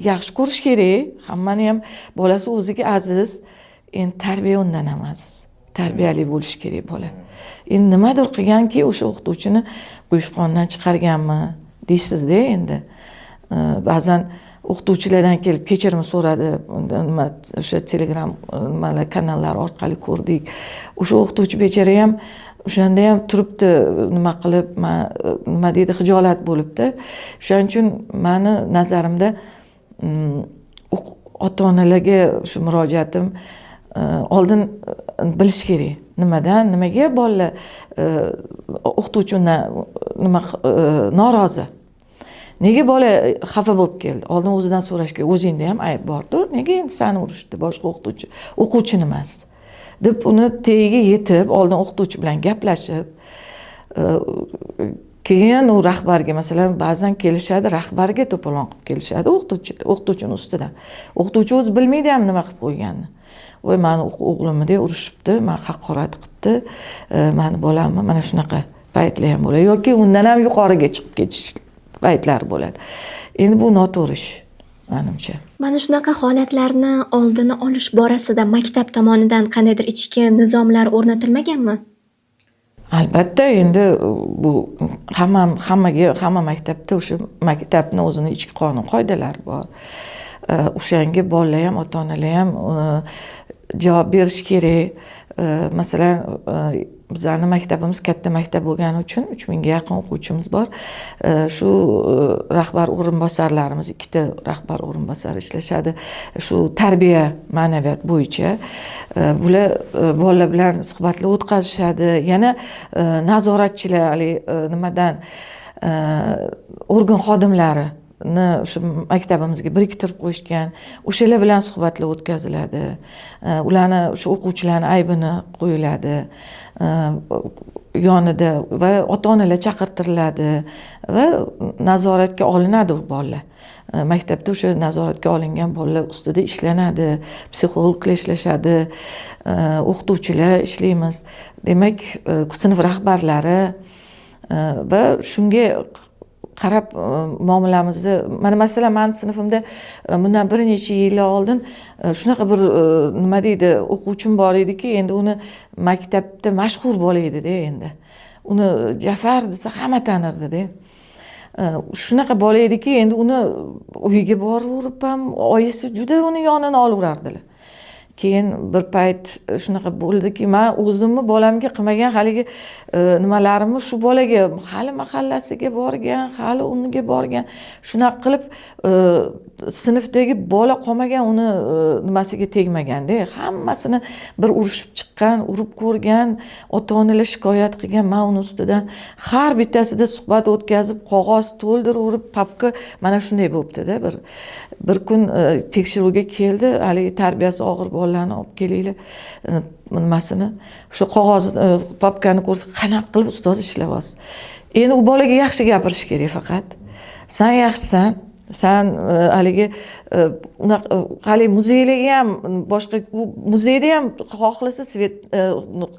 yaxshi ko'rish kerak. Hammani ham bolasi o'ziga aziz. Endi tarbiya undan ham aziz. Tarbiyali bo'lish kerak bola. Endi nimadir qilganki, o'sha o'qituvchini quyushqondan chiqarganmi deysizda endi. Ba'zan o'qituvchilardan kelib kechirim so'radi, o'sha Telegram kanallar orqali ko'rdik. O'sha o'qituvchi bechara ham o'shanda ham turibdi, nima qilib, nima deydi, xijolat bo'libdi. O'shaning uchun meni nazarimda ota-onalarga shu murojaatim, oldin bilish kerak. Nimaga bolalar o'qituvchi undan norozi? Nega bola xafa bo'lib keldi? Oldin o'zidan so'rash kerak. O'zingda ham ayb bordir. Nega endi seni urishdi boshqa o'quvchini emas? Deb uni tagiga yetib, oldin o'qituvchi bilan gaplashib, keyin u rahbarga, masalan, ba'zan kelishadi, rahbarga to'polon qilib kelishadi o'qituvchini ustidan. O'qituvchi o'zi bilmaydi ham nima qilib qo'yganini. voy mani o'g'limni urishibdi, mani haqorat qilibdi, mani bolamni mana shunaqa paytlar ham bo'ladi yoki undan ham yuqoriga chiqib ketish paytlari bo'ladi. Endi bu noto'g'ri ish menimcha. Mana shunaqa holatlarni oldini olish borasida maktab tomonidan qandaydir ichki nizomlar o'rnatilmaganmi? Albatta, endi bu hamma maktabda o'sha maktabning o'zini ichki qonun qoidalari bor. O'shanga bolalar ham, ota-onalar ham javob berish kerak. Masalan, bizning maktabimiz katta maktab bo'lgani uchun 3000 ga yaqin o'quvchimiz bor. Shu rahbar o'rinbosarlarimiz, 2ta rahbar o'rinbosari ishlashadi. Shu tarbiya, ma'naviyat bo'yicha bular bolalar bilan suhbatlar o'tkazishadi. Yana nazoratchilar nimadan organ xodimlari shu maktabimizga biriktirib qo'yishgan, o'shalar bilan suhbatlar o'tkaziladi. Ularni shu o'quvchilarning aybini qo'yiladi yonida va ota-onalar chaqirtiriladi va nazoratga olinadi u bolalar. Maktabda o'sha nazoratga olingan bolalar ustida ishlanadi, psixologlar ishlashadi, o'qituvchilar ishlaymiz. Demak, sinf rahbarlari va shunga qarab muomalamizni, mana masalan meni sinfimda bundan bir necha yillar oldin shunaqa bir nima deydi, o'quvchim bor ediki, endi uni maktabda mashhur bola edi-da endi. Uni Jafar desa hamma tanirdi-da. Shunaqa bola ediki, endi uni uyiga boraverib ham oyisi juda uni yonini olaverardilar. Keyin bir payt shunaqa bo'ldiki, men o'zimni bolamga qilmagan haligi nimalarimni shu bolaga hali mahallasiga borgan, hali uniga borgan, shunaqa qilib sinfdagi bola qolmagan uni nimasiga tegmaganda, hammasini bir urishib chiqqan, urib ko'rgan, ota-onalar shikoyat qilgan, men uni ustidan har bittasida suhbat o'tkazib, qog'oz to'ldirib, papka mana shunday bo'libdi-da. Bir kun tekshiruvga keldi, haligi tarbiyasi og'ir bolalarni olib kelinglar nimasini, o'sha qog'oz papkani ko'rsa, qanaqa qilib ustoz ishlayapsiz. Endi u bolaga yaxshi gapirish kerak faqat. Sen yaxshisan, sen haligi haligi muzeylarga ham, boshqa muzeyda ham xohlasa svet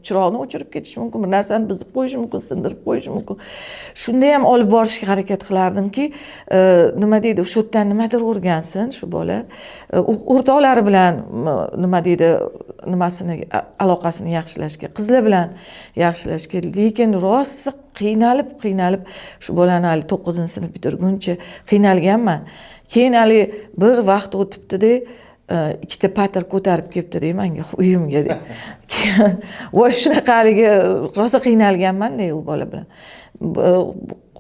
chiroqni o'chirib ketish mumkin, bir narsani buzib qo'yish mumkin, sindirib qo'yish mumkin. Shunda ham olib borishga harakat qilardimki, nima deydi, shu yerdan nimadir o'rgansin shu bola. O'rtoqlari bilan nima deydi, nimasini, aloqasini yaxshilashga, qizlar bilan yaxshilashga, lekin rosa qiynalib shu bolani hali 9-sinf bitirguncha qiynalganman. Keyin hali bir vaqt o'tibdi-da, 2ta patir ko'tarib kelibdi-da menga uyimga deb. Va shunaqa haligi rosa qiynalganman-da u bola bilan.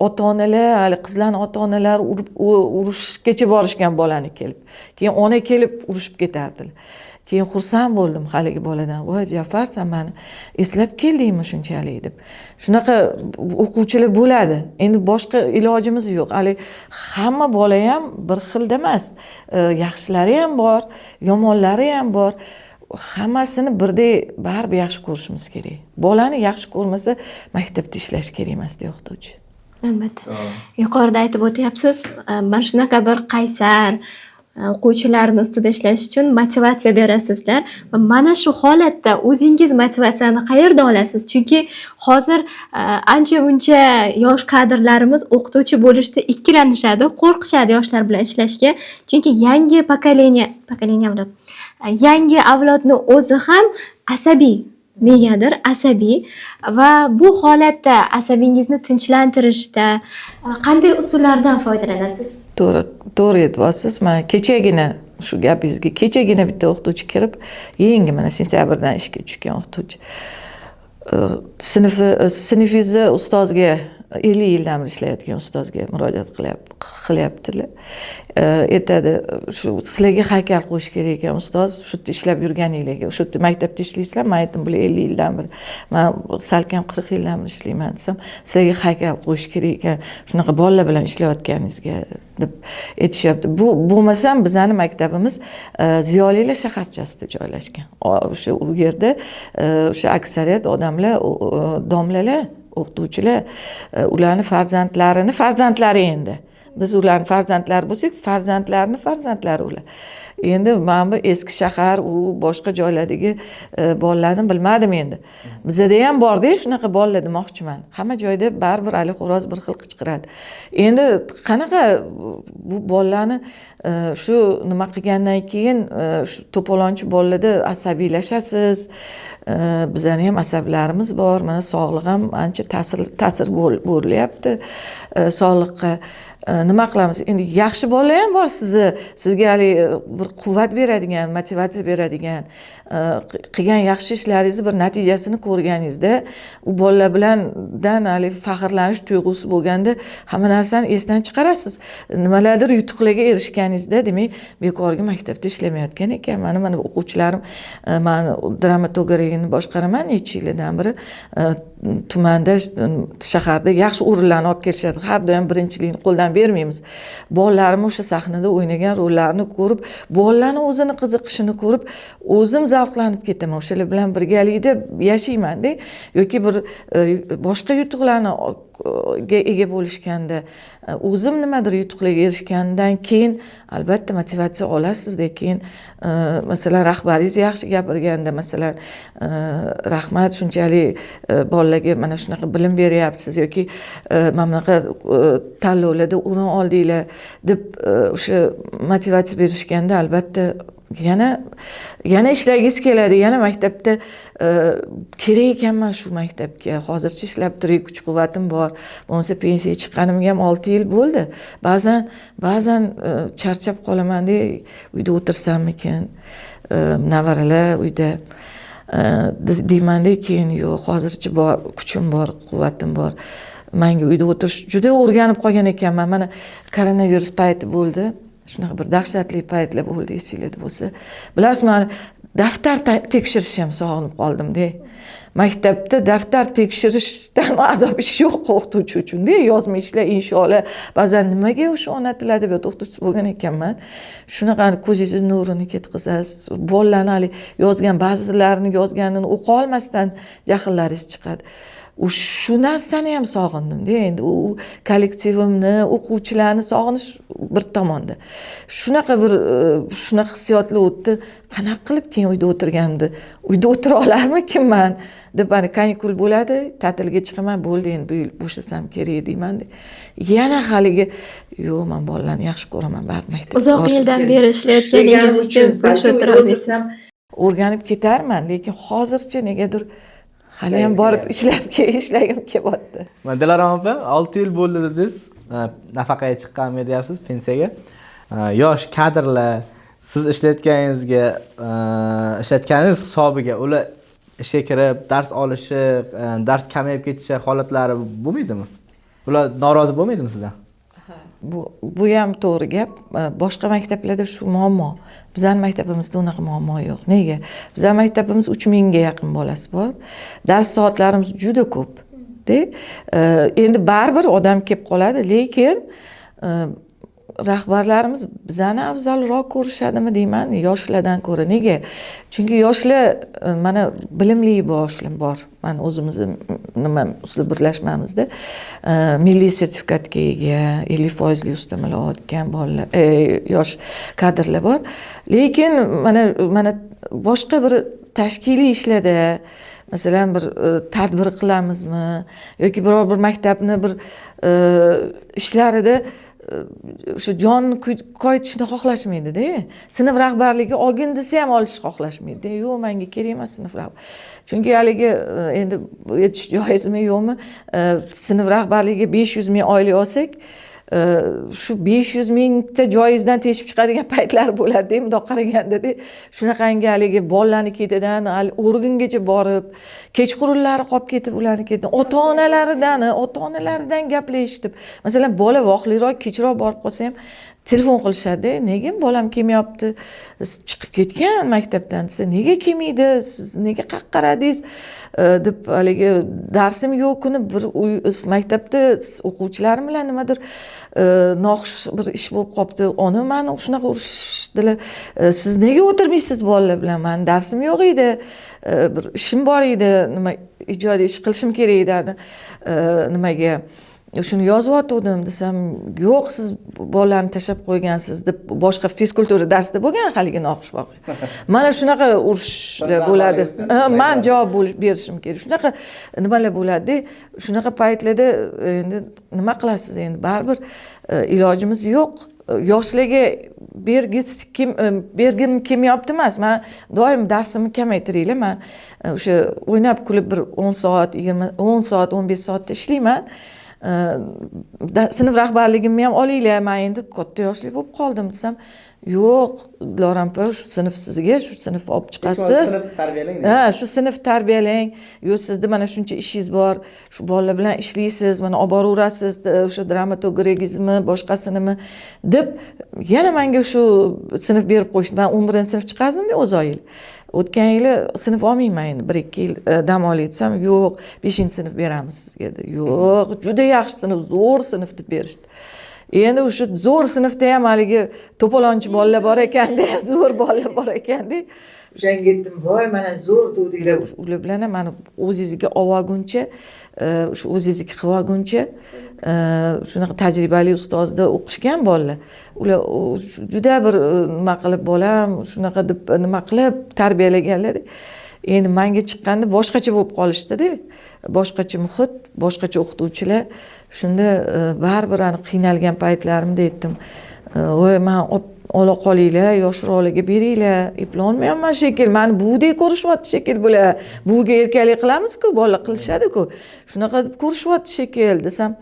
Ota-onalar, hali qizlarning ota-onalari urushgacha borishgan bolani kelib. Keyin ona kelib urushib ketardilar. Keyin xursand bo'ldim haligi boladan. Voy Jafar, sen meni eslab keldingmi shunchalik deb. Shunaqa o'quvchilar bo'ladi. Endi boshqa ilojimiz yo'q. Hali hamma bola ham bir xilda emas. Yaxshilari ham bor, yomonlari ham bor. Hammasini birdek baribir yaxshi ko'rishimiz kerak. Bolani yaxshi ko'rmasa, maktabda ishlash kerak emas, deydi o'qituvchi. Albatta. Yuqorida aytib o'tyapsiz, mana shunaqa bir qaysar o'quvchilarni ustida ishlash uchun motivatsiya berasizlar. Mana shu holatda o'zingiz motivatsiyani qayerdan olasiz? Chunki hozir ancha-muncha yosh kadrlarimiz o'qituvchi bo'lishda ikkilanishadi, qo'rqishadi yoshlar bilan ishlashga. Chunki yangi yangi avlodni o'zi ham asabiy. Negadir asabiy va bu holatda asabingizni tinchlantirishda qanday usullardan foydalanasiz? To'g'ri aytyapsiz. Men kechagina shu gapingizga bitta o'qituvchi kirib, yangi mana sentyabrdan ishga tushgan o'qituvchi. Sinfingizni ustozga 50 yildan beri ishlayotgan ustozga murojaat qilyaptilar. Aytadi, shu sizlarga haykal qo'yish kerak ekan ustoz, shu yerda ishlab yurganinglarga, shu yerda maktabda ishlaysizlar, men aytdim, bular 50 yildan beri, men salkam 40 yildan beri ishlayman desam, sizlarga haykal qo'yish kerak ekan, shunaqa bolalar bilan ishlayotganingizga deb aytishyapti. Bu bo'lmasam bizning maktabimiz Ziyolilar shaharchasida joylashgan. O'sha u yerda o'sha aksariyat odamlar, domlalar, o'qituvchilar, ularning farzandlari endi. Biz ularning farzandlari bo'lsak, farzandlari ular. endi mana bu eski shahar u boshqa joylardagi bolalarni bilmadim endi. Bizda ham borda shunaqa bolalar demoqchiman. Hamma joyda baribir Ali Xo'roz bir xil qichqiradi. Endi qanaqa bu bolalarni shu nima qilgandan keyin shu to'polonchi bolalarda asabiylashasiz. Bizlarning ham asablarimiz bor. Mana sog'liq ham ancha ta'sir bo'lyapti sog'liqqa. Nima qilamiz? Endi yaxshi bolalar ham bor sizga hali bir quvvat beradigan, motivatsiya beradigan, qilgan yaxshi ishlaringizni bir natijasini ko'rganingizda u bolalar bilan hali faxrlanish tuyg'usi bo'lganda hamma narsani esdan chiqarasiz. Nimalardir yutuqlarga erishganingizda, demak, bekorga maktabda ishlamayotgan ekan. Mana o'quvchilarim, men dramaturgiyani boshqaraman necha yildan beri. Tumanda, shaharda yaxshi o'rinlarni olib kelishadi. Har doim birinchilikni qo'ldan bermaymiz. Bolalarim o'sha sahnada o'ynagan rollarni ko'rib, bolalarning o'zini qiziqishini ko'rib, o'zim zavqlanib ketaman. O'shalar bilan birgalikda yashayman-da, yoki bir boshqa yutuqlarni ega bo'lishganda, o'zim nimadir yutuqlarga erishgandan keyin albatta motivatsiya olasizda. Keyin masalan rahbaringiz yaxshi gapirganda, masalan rahmat shunchalik bolalarga mana shunaqa bilim beryapsiz yoki mana bunaqa tanlovlarda o'rin oldinglar deb o'sha motivatsiya berishganda albatta yana ishlagingiz keladi. Yana maktabda kerak ekanman shu maktabga. Hozircha ishlab turay, kuch-quvvatim bor. Bo'lmasa pensiyaga chiqqanimga ham 6 yil bo'ldi. Ba'zan charchab qolaman-da, uyda o'tirsammikin, nevaralar uyda deyman-da, keyin yo'q, hozircha bor, kuchim bor, quvvatim bor. Menga uyda o'tirish juda o'rganib qolgan ekanman. Mana koronavirus payti bo'ldi. Shunaqa bir dahshatli paytlar bo'ldi, esingizda bo'lsa. Bilasizmi, daftar tekshirish ham sog'inib qoldim-da. Maktabda daftar tekshirishdan azob ish yo'q o'qituvchi uchun-da. Yozma ishlar, insholar, ba'zan nimaga o'sha ona tili adabiyot o'qituvchisi bo'lgan ekanman. Shunaqa ko'zingizni nurini ketkazasiz. Bolalarni yozgan, ba'zilarini yozganini o'qa olmasdan jahllaringiz chiqadi. Shu narsani ham sog'indim-da. Endi u kollektivimni, o'quvchilarni sog'inish bir tomonda. Shunaqa hissiyotlar o'tdi. Qanaqa qilib keyin uyda o'tirganimda, uyda o'tira olarmikinman deb, mana kanikul bo'ladi, ta'tilga chiqaman, bo'ldi, endi bu yil bo'shasam kerak deyman-da. Yana haligi yo'q, men bolalarni yaxshi ko'raman, baribir maktabga. Uzoq yildan beri ishlayotganingiz uchun bo'sh o'tira olmaysiz. O'rganib ketarman, lekin hozircha negadir hali ham borib ishlagim kelyapti. Dilarom opa, 6 yil bo'ldi dedingiz, nafaqaga chiqqanmi deyapsiz, pensiyaga. Yosh kadrlar siz ishlatganingiz hisobiga ular ishga kirib, dars olishi, dars kamayib ketishi holatlari bo'lmaydimi? Ular norozi bo'lmaydimi sizdan? Bu ham to'g'ri gap. Boshqa maktablarda shu muammo. Bizning maktabimizda unaqa muammo yo'q. Nega? Bizning maktabimiz 3000 ga yaqin bolasi bor. Dars soatlarimiz juda ko'p. Endi baribir odam kelib qoladi, lekin rahbarlarimiz bizani afzalroq ko'rishadimi deyman, yoshlardan ko'ra. Nega? Chunki yoshlar mana bilimli yoshlar bor. Mana o'zimizni usul birlashmamizda milliy sertifikatga ega 50% ustamalar olgan bolalar, yosh kadrlar bor. Lekin mana boshqa bir tashkiliy ishlarda, masalan bir tadbir qilamizmi yoki biror bir maktabni bir ishlarida o'sha jonni koyitishni xohlashmaydi-da. Sinf rahbarligi olgin desa ham olishni xohlashmaydi. Yo'q, menga kerak emas sinf rahbar. Chunki haligi endi aytish joizmi yo'qmi, sinf rahbarligiga 500 ming oylik olsak, shu 500 mingta joyingizdan teshib chiqadigan paytlar bo'ladi, bundoq qaraganda-da. Shunaqangi haligi bolalarni ketidan o'rgungacha borib, kechqurunlari qolib ketib, ularni ketidan ota-onalaridan gaplar eshitib, masalan, bola voqliroq kechroq borib qolsa ham telefon qilishadi. Nega bolam kelmayapti? Chiqib ketgan maktabdan desa, nega kelmaydi? Siz nega qaradingiz? Deb haligi darsim yo'q kuni bir maktabda o'quvchilarim bilan nimadir noxush bir ish bo'lib qolibdi. Ona meni shunaqa urishdilar. Siz nega o'tirmaysiz bolalar bilan? Meni darsim yo'q edi. Bir ishim bor edi. Nima ijodiy ish qilishim kerak edi. Nimaga shuni yozyotgandim desam, yo'q, siz bolalarni tashlab qo'ygansiz deb boshqa fizkultura darsida bo'lgan haligi noxush voqea. Mana shunaqa urushlar bo'ladi. Men javob berishim kerak. Shunaqa nimalar bo'ladi. Shunaqa paytlarda endi nima qilasiz endi? Baribir ilojimiz yo'q. Yoshlarga bergim kelmayapti emas. Men doim darsimni kamaytiringlar. Men o'sha o'ynab kulib bir 10 soat, 10 soat, 15 soatda ishlayman. Sinf rahbarligimni ham olinglar, men endi katta yoshli bo'lib qoldim desam, yo'q, Diloram opa, shu sinf sizga, shu sinf olib chiqasiz. Shu sinf tarbiyalang. Yo, sizda mana shuncha ishingiz bor, shu bolalar bilan ishlaysiz, mana olib boraverasiz, o'sha dramatogregizmi, boshqasinimi deb yana menga shu sinf berib qo'yishdi. Men 11-sinf chiqazdim-da o'zoyil. O'tgan yili sinf olmayman endi, 1-2 yil dam olay desam, yo'q, 5-sinf beramiz sizga dedi. Yo'q, juda yaxshi sinf, zo'r sinf deb berishdi. Endi o'sha zo'r sinfda ham haligi to'polonchi bolalar bor ekanda, zo'r bolalar bor ekanda. O'shanga aytdim, voy, mana zo'r deglar, ular bilan ham mana o'zingizga olguncha, shu o'zingizga qilib olguncha, shunaqa tajribali ustozda o'qishgan bolalar. Ular juda bir nima qilib bolam, shunaqa deb nima qilib tarbiyalaganlar. Endi menga chiqqanda boshqacha bo'lib qolishdi-da. Boshqacha muhit, boshqacha o'qituvchilar. Shunda baribir qiynalgan paytlarimda aytdim, voy, men ola qolinglar, yoshroqlarga beringlar, eplolmayapman shekilli. Meni buvdek ko'rishyapti shekilli bular. Buvga erkalik qilamiz-ku, bolalar qilishadi-ku. Shunaqa deb ko'rishyapti shekilli desam,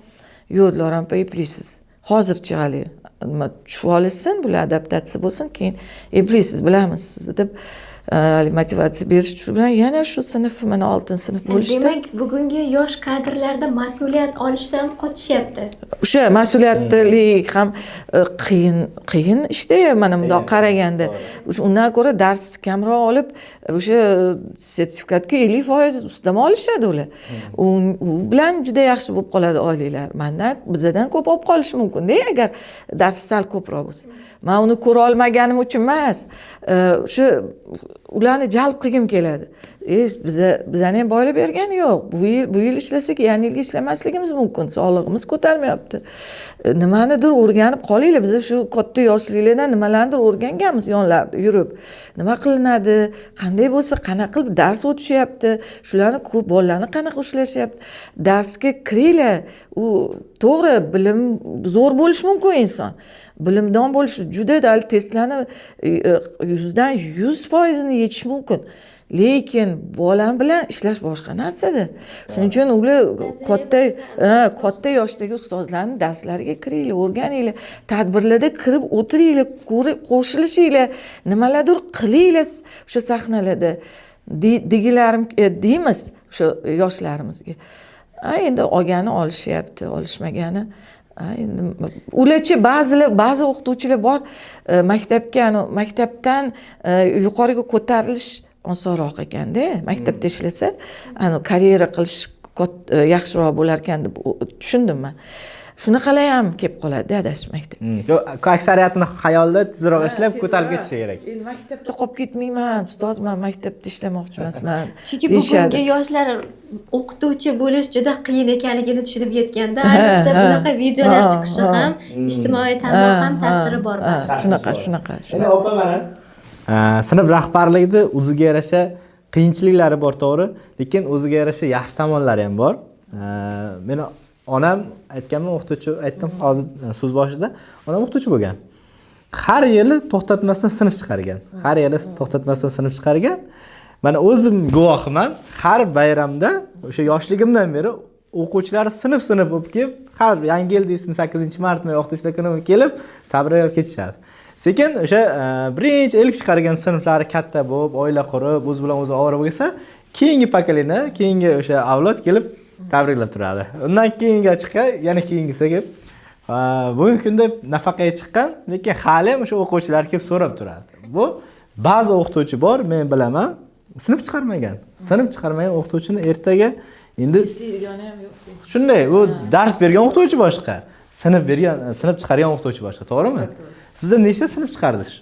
yo'q, Diloram opa, eplaysiz. Hozircha hali nima tushib olsin, bular adaptatsiya bo'lsin, keyin eplaysiz, bilamiz sizni deb motivatsiya berish shu bilan yana shu sinf mana 6-sinf bo'lishdi. Demak, bugungi yosh kadrlarda mas'uliyat olishdan qochishyapti. O'sha mas'uliyatlik ham qiyin ishda mana bundoq qaraganda. Undan ko'ra dars kamroq olib, o'sha sertifikatga 50% ustama olishadi ular. U bilan juda yaxshi bo'lib qoladi oilalar. Bizdan ko'p olib qolishi mumkin-da, agar darsi sal ko'proq bo'lsa. Men uni ko'ra olmaganim uchun emas, o'sha ularni jalb qilgim keladi. Bizani ham boylab bergani yo'q. Bu yil ishlasak, yana yilga ishlamasligimiz mumkin. Sog'lig'imiz ko'tarmayapti. Nimanidir o'rganib qolinglar. Biz shu katta yoshliklardan nimalarnidir o'rganganmiz yonlarda yurib. Nima qilinadi, qanday bo'lsa, qanaqa qilib dars o'tishyapti, shularni ko'p bolalarni qanaqa ushlashyapti. Darsga kiringlar. U to'g'ri, bilim zo'r bo'lishi mumkin inson. Bilimdon bo'lish juda dal testlarni 100dan 100% yechish mumkin. Lekin bolam bilan ishlash boshqa narsada. Shuning uchun ular katta yoshdagi ustozlarning darslariga kiringlar, o'rganinglar, tadbirlarda kirib o'tiringlar, qo'shilishinglar, nimalardir qilinglar o'sha sahnalarda. Degilarim deymiz o'sha yoshlarimizga. Endi olgani olishyapti, olishmagani endi ularchi ba'zi o'qituvchilar bor, maktabdan yuqoriga ko'tarilish osonroq ekanda, maktabda ishlasa, karyera qilish yaxshiroq bo'lar ekan deb tushundim men. Shunaqalar ham kelib qoladi adashmakda. Aksariyatini xayolda tezroq ishlab ko'tarib ketish kerak. Endi maktabda qolib ketmayman, ustoz, men maktabda ishlamoqchi emasman. Chunki bugungi yoshlar o'qituvchi bo'lish juda qiyin ekanligini tushunib yetganda, ayniqsa bunaqa videolar chiqishi ham, ijtimoiy tarmoq ham ta'siri bor. Shunaqa. Endi opa mana sinf rahbarligida o'ziga yarasha qiyinchiliklari bor, to'g'ri, lekin o'ziga yarasha yaxshi tomonlari ham bor. Meni onam aytganman, o'qituvchi aytdim hozir so'z boshida, onam o'qituvchi bo'lgan. Har yili to'xtatmasdan sinf chiqargan. Mana o'zim guvohiman, har bayramda o'sha yoshligimdan beri o'quvchilar sinf bo'lib kelib, har yangi yilda 28-mart o'qituvchilar kuni kelib tabriklab ketishadi. Sekin o'sha birinchi ilk chiqargan sinflari katta bo'lib, oila qurib, o'z bilan o'zi ovora bo'lsa, keyingi pokoleniya, keyingi o'sha avlod kelib tabriklab turadi. Undan keyinga chiqqan, yana keyingisi kelib, bugungi kunda nafaqaga chiqqan, lekin hali ham o'sha o'quvchilar kelib so'rab turadi. Bu ba'zi o'qituvchi bor, men bilaman, sinf chiqarmagan o'qituvchini ertaga endi ishlaydigani ham yo'q. Shunday, u dars bergan o'qituvchi boshqa, sinf chiqargan o'qituvchi boshqa, to'g'rimi? Sizda nechta sinf chiqardingiz?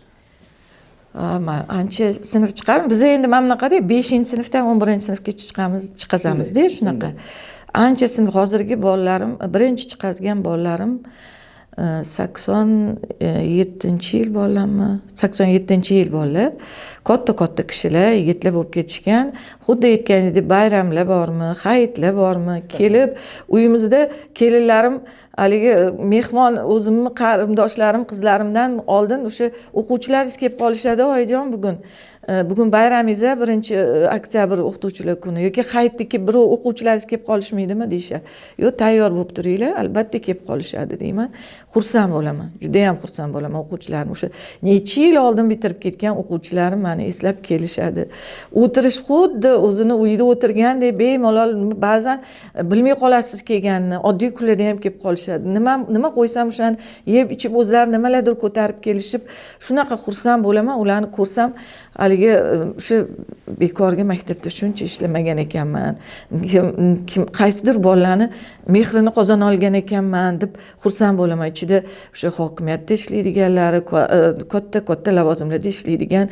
Men ancha sinf chiqardim. Biz endi mana bunaqada 5-sinfdan 11-sinfga chiqazamiz-da, shunaqa. ancha sinf hozirgi bolalarim, birinchi chiqadigan bolalarim 87-yil bolalarmi? 87-yil bolalar. Katta kishilar, yigitlar bo'lib ketishgan. Xuddi aytganingizdek, bayramlar bormi, hayitlar bormi? Kelib, uyimizda kelinlarim haligi mehmon o'zimni qarindoshlarim, qizlarimdan oldin o'sha o'quvchilaringiz kelib qolishadi, oyijon bugun bayramingiz, 1-oktyabr o'qituvchilar kuni yoki hayitdagi birov o'quvchilaringiz kelib qolishmaydimi deyishadi. Yo'q, tayyor bo'lib turinglar, albatta kelib qolishadi deyman. Xursand bo'laman. Juda ham xursand bo'laman o'quvchilarim. O'sha necha yil oldin bitirib ketgan o'quvchilarim meni eslab kelishadi. O'tirish xuddi o'zini uyida o'tirgandek bemalol, ba'zan bilmay qolasiz kelganini, oddiy kunlarda ham kelib qolishadi. Nima qo'ysam o'shani yeb ichib o'zlari nimalardir ko'tarib kelishib, shunaqa xursand bo'laman. Ularni ko'rsam, haligi o'sha bekorga maktabda shuncha ishlamagan ekanman, qaysidir bolalarni mehrini qozona olgan ekanman deb xursand bo'laman. Ichida o'sha hokimiyatda ishlaydiganlari, katta lavozimlarda ishlaydigan,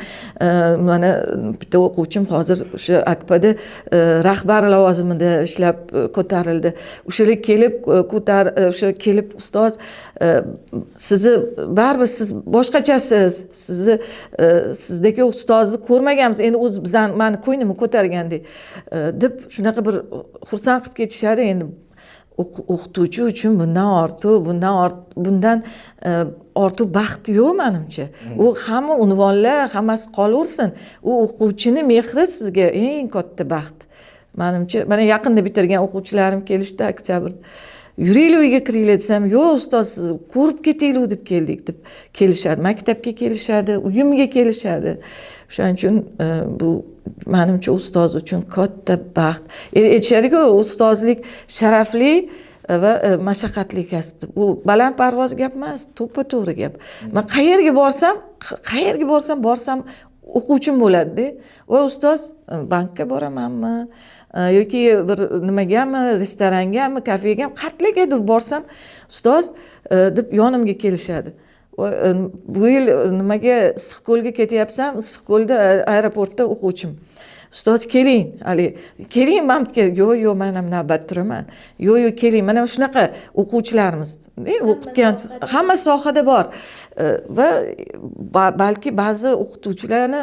mana bitta o'quvchim hozir o'sha Akpada rahbar lavozimida ishlab ko'tarildi. O'shalar kelib ustoz, sizni baribir siz boshqachasiz, sizdagi ustozni ko'rmaganmiz, endi o'zi mani ko'nglimni ko'targandek deb shunaqa bir xursand qilib ketishadi. Endi o'qituvchi uchun bundan ortiq baxt yo'q menimcha. U hamma unvonlar, hammasi qolaversin. U o'quvchini mehri sizga eng katta baxt. Menimcha, mana yaqinda bitirgan o'quvchilarim kelishdi oktyabrda. Yuringlar uyga kiringlar desam, yo'q ustoz, siz ko'rib ketaylik deb keldik deb kelishadi. Maktabga kelishadi, uyimga kelishadi. O'shaning uchun bu menimcha ustoz uchun katta baxt. Aytishadi-ku, ustozlik sharafli va mashaqqatli kasb. Bu balandparvoz gap emas, to'ppa-to'g'ri gap. Men qayerga borsam o'quvchim bo'ladi-da. Voy ustoz, bankka boramanmi? Yoki bir nimagami, restorangami, kafegami, qatlagadir borsam, ustoz deb yonimga kelishadi. Bu yil nimaga Issiqko'lga ketyapsam, Issiqko'lda aeroportda o'quvchim. Ustoz keling, keling mamtga. Yo'q, men ham navbat turaman. Yo'q, keling. Mana shunaqa o'quvchilarimiz, o'qitgan hamma sohada bor. Va balki ba'zi o'qituvchilarni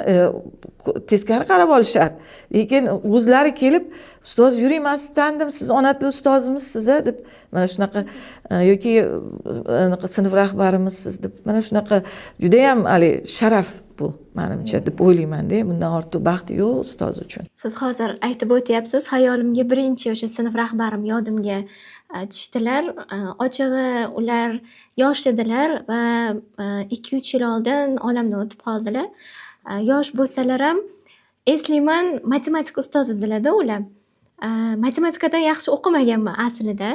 teskari qarab olishar. Lekin o'zlari kelib, ustoz yuring, men assistentdim, siz ona tili ustozimizsiz deb, mana shunaqa yoki sinf rahbarimizsiz deb, mana shunaqa juda ham sharaf bu menimcha deb o'ylayman-da. Bundan ortiq baxt yo'q ustoz uchun. Siz hozir aytib o'tyapsiz, hayolimga birinchi o'sha sinf rahbarim yodimga tushdilar. Ochig'i ular yosh edilar va 2-3 yil oldin olamdan o'tib qoldilar. Yosh bo'lsalar ham eslayman, matematika ustozi edilar-da ular. Matematikadan yaxshi o'qimaganman aslida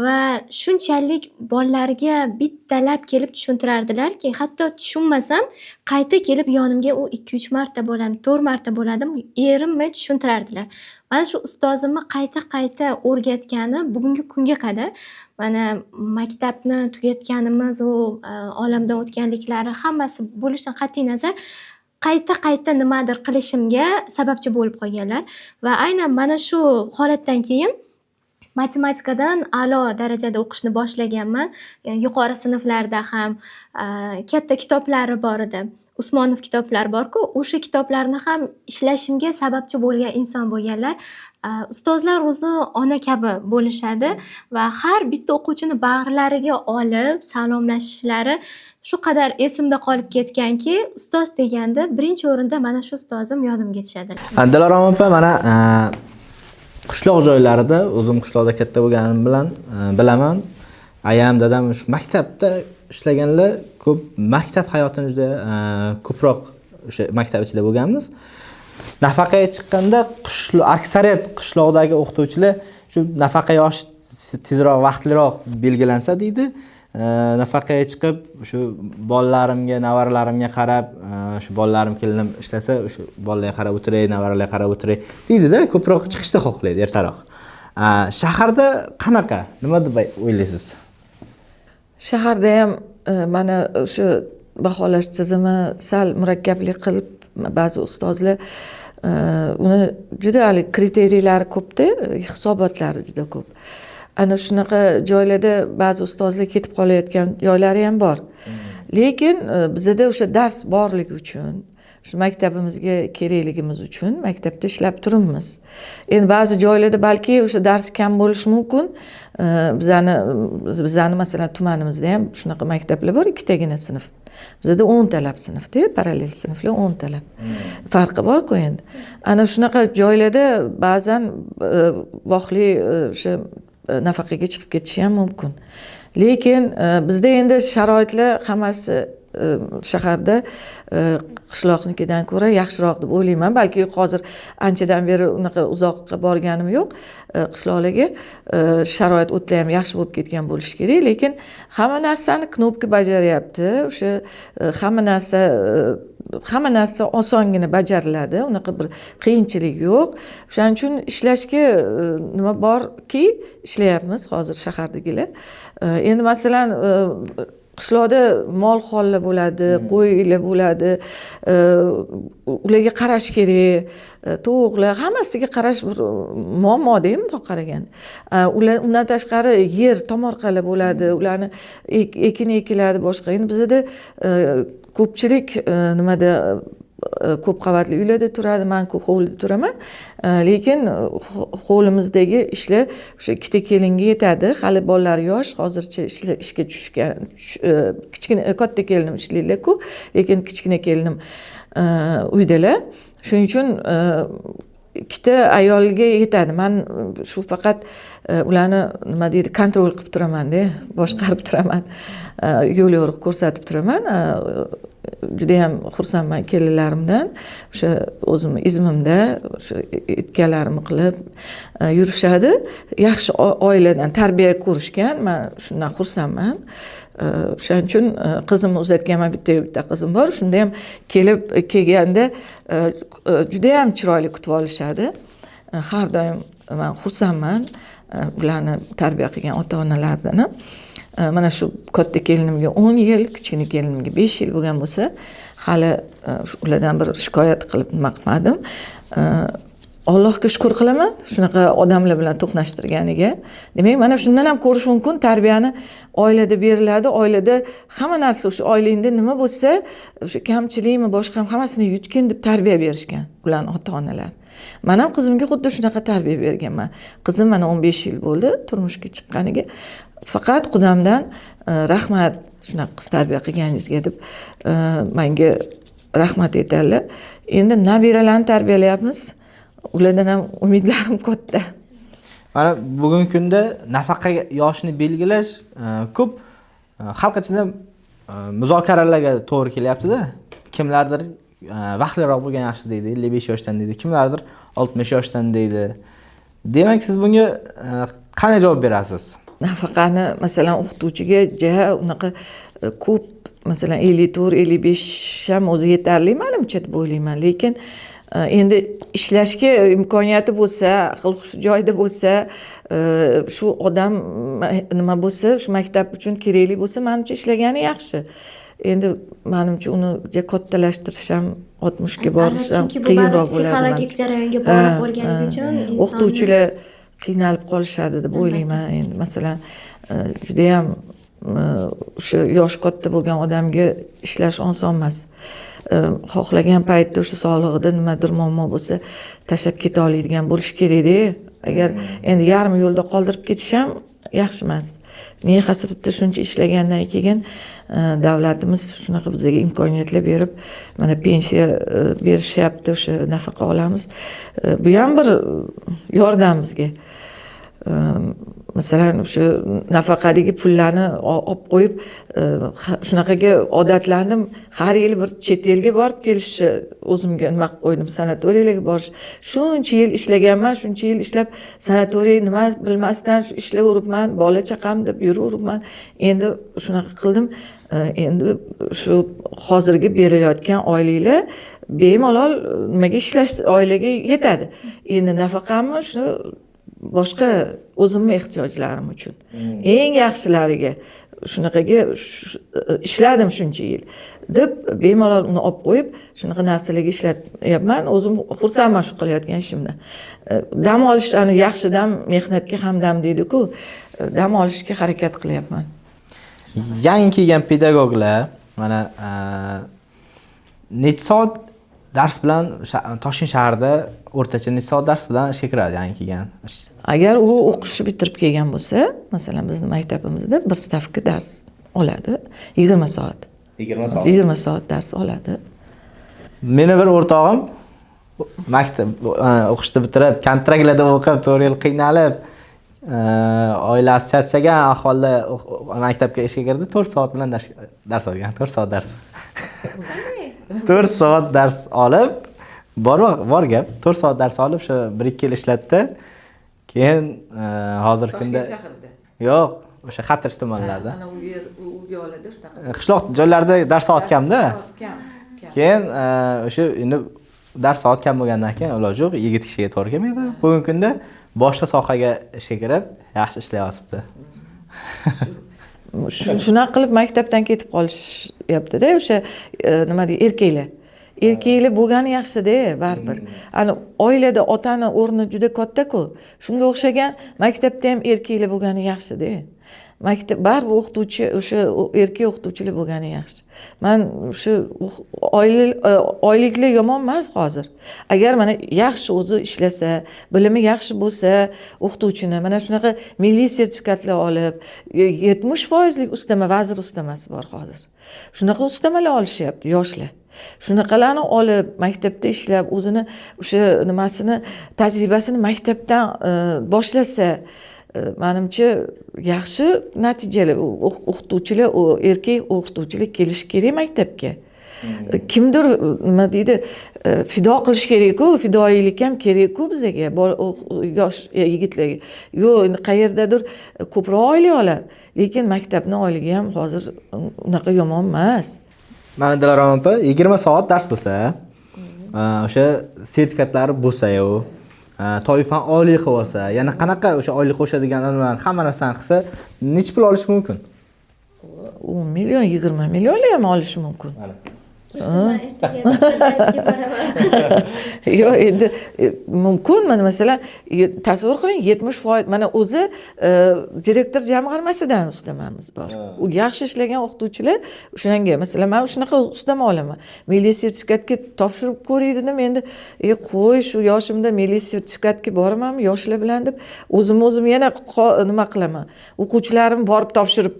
va shunchalik bolalarga bittalab kelib tushuntirardilarki, hatto tushunmasam qayta kelib yonimga u 2-3 marta bo'ladi, 4 marta bo'ladi, erinmay tushuntirardilar. Mana shu ustozimni qayta o'rgatgani bugungi kunga qadar, mana maktabni tugatganimiz, u olamdan o'tganliklari hammasi bo'lishidan qat'iy nazar qayta nimadir qilishimga sababchi bo'lib qolganlar va aynan mana shu holatdan keyin matematikadan a'lo darajada o'qishni boshlaganman. Yuqori sinflarda ham katta kitoblari bor edi. Usmonov kitoblari bor-ku, o'sha kitoblarni ham ishlashimga sababchi bo'lgan inson bo'lganlar. Ustozlar o'zi ona kabi bo'lishadi va har bitta o'quvchini bag'rilariga olib salomlashishlari shu qadar esimda qolib ketganki, ustoz deganda birinchi o'rinda mana shu ustozim yodimga tushadi. Dilorom opa, mana qishloq joylarida, o'zim qishloqda katta bo'lganim bilan bilaman. Ayam, dadam shu maktabda ishlaganlar ko'p, maktab hayotini juda ko'proq o'sha maktab ichida bo'lganmiz. Nafaqaga chiqqanda aksariyat qishloqdagi o'qituvchilar shu nafaqa yoshi tezroq, vaqtliroq belgilansa deydi. Nafaqaga chiqib, shu bolalarimga, navaralarimga qarab, shu bolalarim kelinim ishlasa, shu bolalarga qarab o'tiray, navaralarga qarab o'tiray deydi-da, ko'proq chiqishni xohlaydi ertaroq. Shaharda qanaqa? Nima deb o'ylaysiz? Shaharda ham mana o'sha baholash tizimi sal murakkablik qilib, ba'zi ustozlar uni juda hali kriteriylari ko'pda, hisobotlari juda ko'p. Ana shunaqa joylarda ba'zi ustozlar ketib qolayotgan joylari ham bor. Lekin bizada o'sha dars borligi uchun, shu maktabimizga kerakligimiz uchun maktabda ishlab turibmiz. Endi ba'zi joylarda balki o'sha dars kam bo'lishi mumkin. Bizani masalan tumanimizda ham shunaqa maktablar bor, ikkitagina sinf. Bizada 10 talab sinfda, parallel sinflar 10 talab. Farqi bor-ku endi. Ana shunaqa joylarda ba'zan voqli o'sha nafaqaga chiqib ketishi ham mumkin. Lekin bizda endi sharoitlar hammasi shaharda qishloqnikidan ko'ra yaxshiroq deb o'ylayman. Balki hozir anchadan beri unaqa uzoqqa borganim yo'q. Qishloqlarga sharoit o'tlar ham yaxshi bo'lib ketgan bo'lishi kerak, lekin hamma narsani knopka bajaryapti. O'sha hamma narsa osongina bajariladi. Unaqa bir qiyinchilik yo'q. O'shaning uchun ishlashga nima borki, ishlayapmiz hozir shahardagilar. Endi masalan qishloqda mol hollar bo'ladi, qo'ylar bo'ladi, ularga qarash kerak, tovuqlar, hammasiga qarash bir muammoda bundoq qaraganda. Undan tashqari yer, tomorqalar bo'ladi, ularni ekin ekiladi, boshqa. Endi bizda ko'pchilik nimada ko'p qavatli uylarda turadi, men hovlida turaman. Lekin hovlimizdagi ishlar o'sha ikkita kelinga yetadi. Hali bolalar yosh, hozircha ishga tushgan. Kichkina katta kelinim ishlaydi-ku, lekin kichkina kelinim uydalar. Shuning uchun ikkita ayolga yetadi. Men shu faqat ularni nima deydi, kontrol qilib turaman-da, boshqarib turaman. Yo'l yo'riq ko'rsatib turaman. Juda ham xursandman kelinlarimdan. O'sha o'zim izmimda o'sha itganlarimni qilib yurishadi. Yaxshi oiladan tarbiya ko'rishgan. Men shundan xursandman. O'shaning uchun qizimni uzatganman, bitta qizim bor. Shunda ham kelganda juda ham chiroyli kutib olishadi. Har doim men xursandman ularni tarbiya qilgan ota-onalardan. Mana shu katta kelinimga 10 yil, kichkina kelinimga 5 yil bo'lgan bo'lsa, hali ulardan bir shikoyat qilib nima qilmadim. Allohga shukr qilaman shunaqa odamlar bilan to'qnashtirganiga. Demak, mana shundan ham ko'rish mumkin, tarbiyani oilada beriladi. Oilada hamma narsa o'sha oilangda nima bo'lsa, o'sha kamchilikmi, boshqa hammasini yutgin deb tarbiya berishgan ularning ota-onalar. Men ham qizimga xuddi shunaqa tarbiya berganman. Qizim mana 15 yil bo'ldi turmushga chiqqaniga. Faqat Qudamdan rahmat, shunaqa qiz tarbiya qilganingizga deb menga rahmat aytadilar. Endi nabiralarni tarbiyalayapmiz. Ulardan ham umidlarim katta. Mana bugungi kunda nafaqa yoshini belgilash ko'p xalq ichida muzokaralarga to'g'ri kelyapti-da. Kimlardir vaqtliroq bo'lgan yaxshi deydi, 55 yoshdan deydi, kimlardir 60 yoshdan deydi. Demak, siz bunga qanday javob berasiz? Nafaqani masalan o'qituvchiga unaqa ko'p, masalan 54-55 ham o'zi yetarli menimcha deb o'ylayman. Lekin endi ishlashga imkoniyati bo'lsa, aql hushi joyida bo'lsa, shu odam nima bo'lsa, shu maktab uchun kerakli bo'lsa, menimcha ishlagani yaxshi. Endi menimcha uni kattalashtirish ham 60 ga borish ham qiyinroq bo'ladi. Psixologik jarayonga borib bo'lganligi uchun o'qituvchilar qiynalib qolishadi deb o'ylayman. Endi masalan juda ham o'sha yosh katta bo'lgan odamga ishlash oson emas. Xohlagan paytda o'sha sog'lig'ida nimadir muammo bo'lsa, tashlab keta oladigan bo'lish kerak-da. Agar endi yarim yo'lda qoldirib ketish ham yaxshi emas. Men hasratda shuncha ishlagandan keyin davlatimiz shunaqa bizga imkoniyatlar berib, mana pensiya berishyapti, o'sha nafaqa olamiz. Bu ham bir yordam bizga. Masalan, o'sha nafaqadagi pullarni olib qo'yib, shunaqaga odatlandim. Har yil bir chet elga borib kelishni o'zimga nima qilib qo'ydim, sanatoriyalarga borish. Shuncha yil ishlaganman, shuncha yil ishlab sanatoriya nima bilmasdan shu ishlayveribman, bola chaqam deb yuraveribman. Endi shunaqa qildim. Endi shu hozirgi berilayotgan oyliklar bemalol nimaga ishlash oilaga yetadi. Endi nafaqamni boshqa o'zimning ehtiyojlarim uchun eng yaxshilariga shunaqaga ishladim shuncha yil deb bemalol uni olib qo'yib shunaqa narsalarga ishlayapman. O'zim xursandman shu qilayotgan ishimdan. Dam olish yaxshi dam mehnatga hamdam deydi-ku. Dam olishga harakat qilyapman. Yangi kelgan pedagoglar mana necha soat dars bilan Toshkent shahrida o'rtacha necha soat dars bilan ishga kiradi yangi kelgan? Agar u o'qishni bitirib kelgan bo'lsa, masalan bizning maktabimizda bir stavka dars oladi, 20 soat. 20 soat dars oladi. Meni bir o'rtog'im maktab o'qishni bitirib, kontraktlarda o'qib, 4 yil qiynalib, oilasi charchagan ahvolda maktabga ishga kirdi, 4 soat bilan dars olgan, 4 soat dars. 4 soat dars olib, bor gap, 4 soat dars olib, shu 1-2 yil ishlatdi. Keyin hozirgi kunda yo'q, o'sha Xatirch tumanlarida. Ana u yer uga oladi shunaqa. Qishloq joylarda dars soat kamda. Keyin o'sha endi dars soat kam bo'lgandan keyin iloji yo'q, yigit kishiga to'g'ri kelmaydi. Bugungi kunda boshqa sohaga ishga kirib, yaxshi ishlayapti. Shunaqa qilib maktabdan ketib qolishyapti-da, o'sha nima deydi, erkaklar. Erkaklar bo'lgani yaxshi-da, baribir. Ana oilada otani o'rni juda katta-ku. Shunga o'xshagan maktabda ham erkaklar bo'lgani yaxshi-da. Maktab baribir o'qituvchi, o'sha erkak o'qituvchilar bo'lgani yaxshi. Men o'sha oyliklar yomon emas hozir. Agar mana yaxshi o'zi ishlasa, bilimi yaxshi bo'lsa, o'qituvchini mana shunaqa milliy sertifikatlar olib, 70% ustama, vazir ustamasi bor hozir. Shunaqa ustamalar olishyapti yoshlar. Shunaqalarni olib, maktabda ishlab, o'zini o'sha nimasini, tajribasini maktabdan boshlasa, menimcha yaxshi natijalar o'qituvchilar, erkak o'qituvchilar kelishi kerak maktabga. Kimdir nima deydi, fido qilish kerak-ku, fidoyilik ham kerak-ku bizga, yosh yigitlarga. Yo'q, endi qayerdadir ko'proq oylik olar, lekin maktabning oyligi ham hozir unaqa yomon emas. Mana Dilorom opa 20 soat dars bo'lsa, o'sha sertifikatlari bo'lsa-yu, toifan oylik qilib olsa, yana qanaqa o'sha oylik qo'shadigan odamlar hamma narsani qilsa, necha pul olish mumkin? 10 million, 20 millionlar ham olish mumkin. Yo'q, endi mumkin. Mana masalan, tasavvur qiling, 70%, mana o'zi direktor jamg'armasidan ustamamiz bor. U yaxshi ishlagan o'qituvchilar o'shanga, masalan, men shunaqa ustama olaman. Milliy sertifikatga topshirib ko'ray dedim, endi qo'y, shu yoshimda milliy sertifikatga boramanmi yoshlar bilan deb, o'zim yana nima qilaman. O'quvchilarim borib topshirib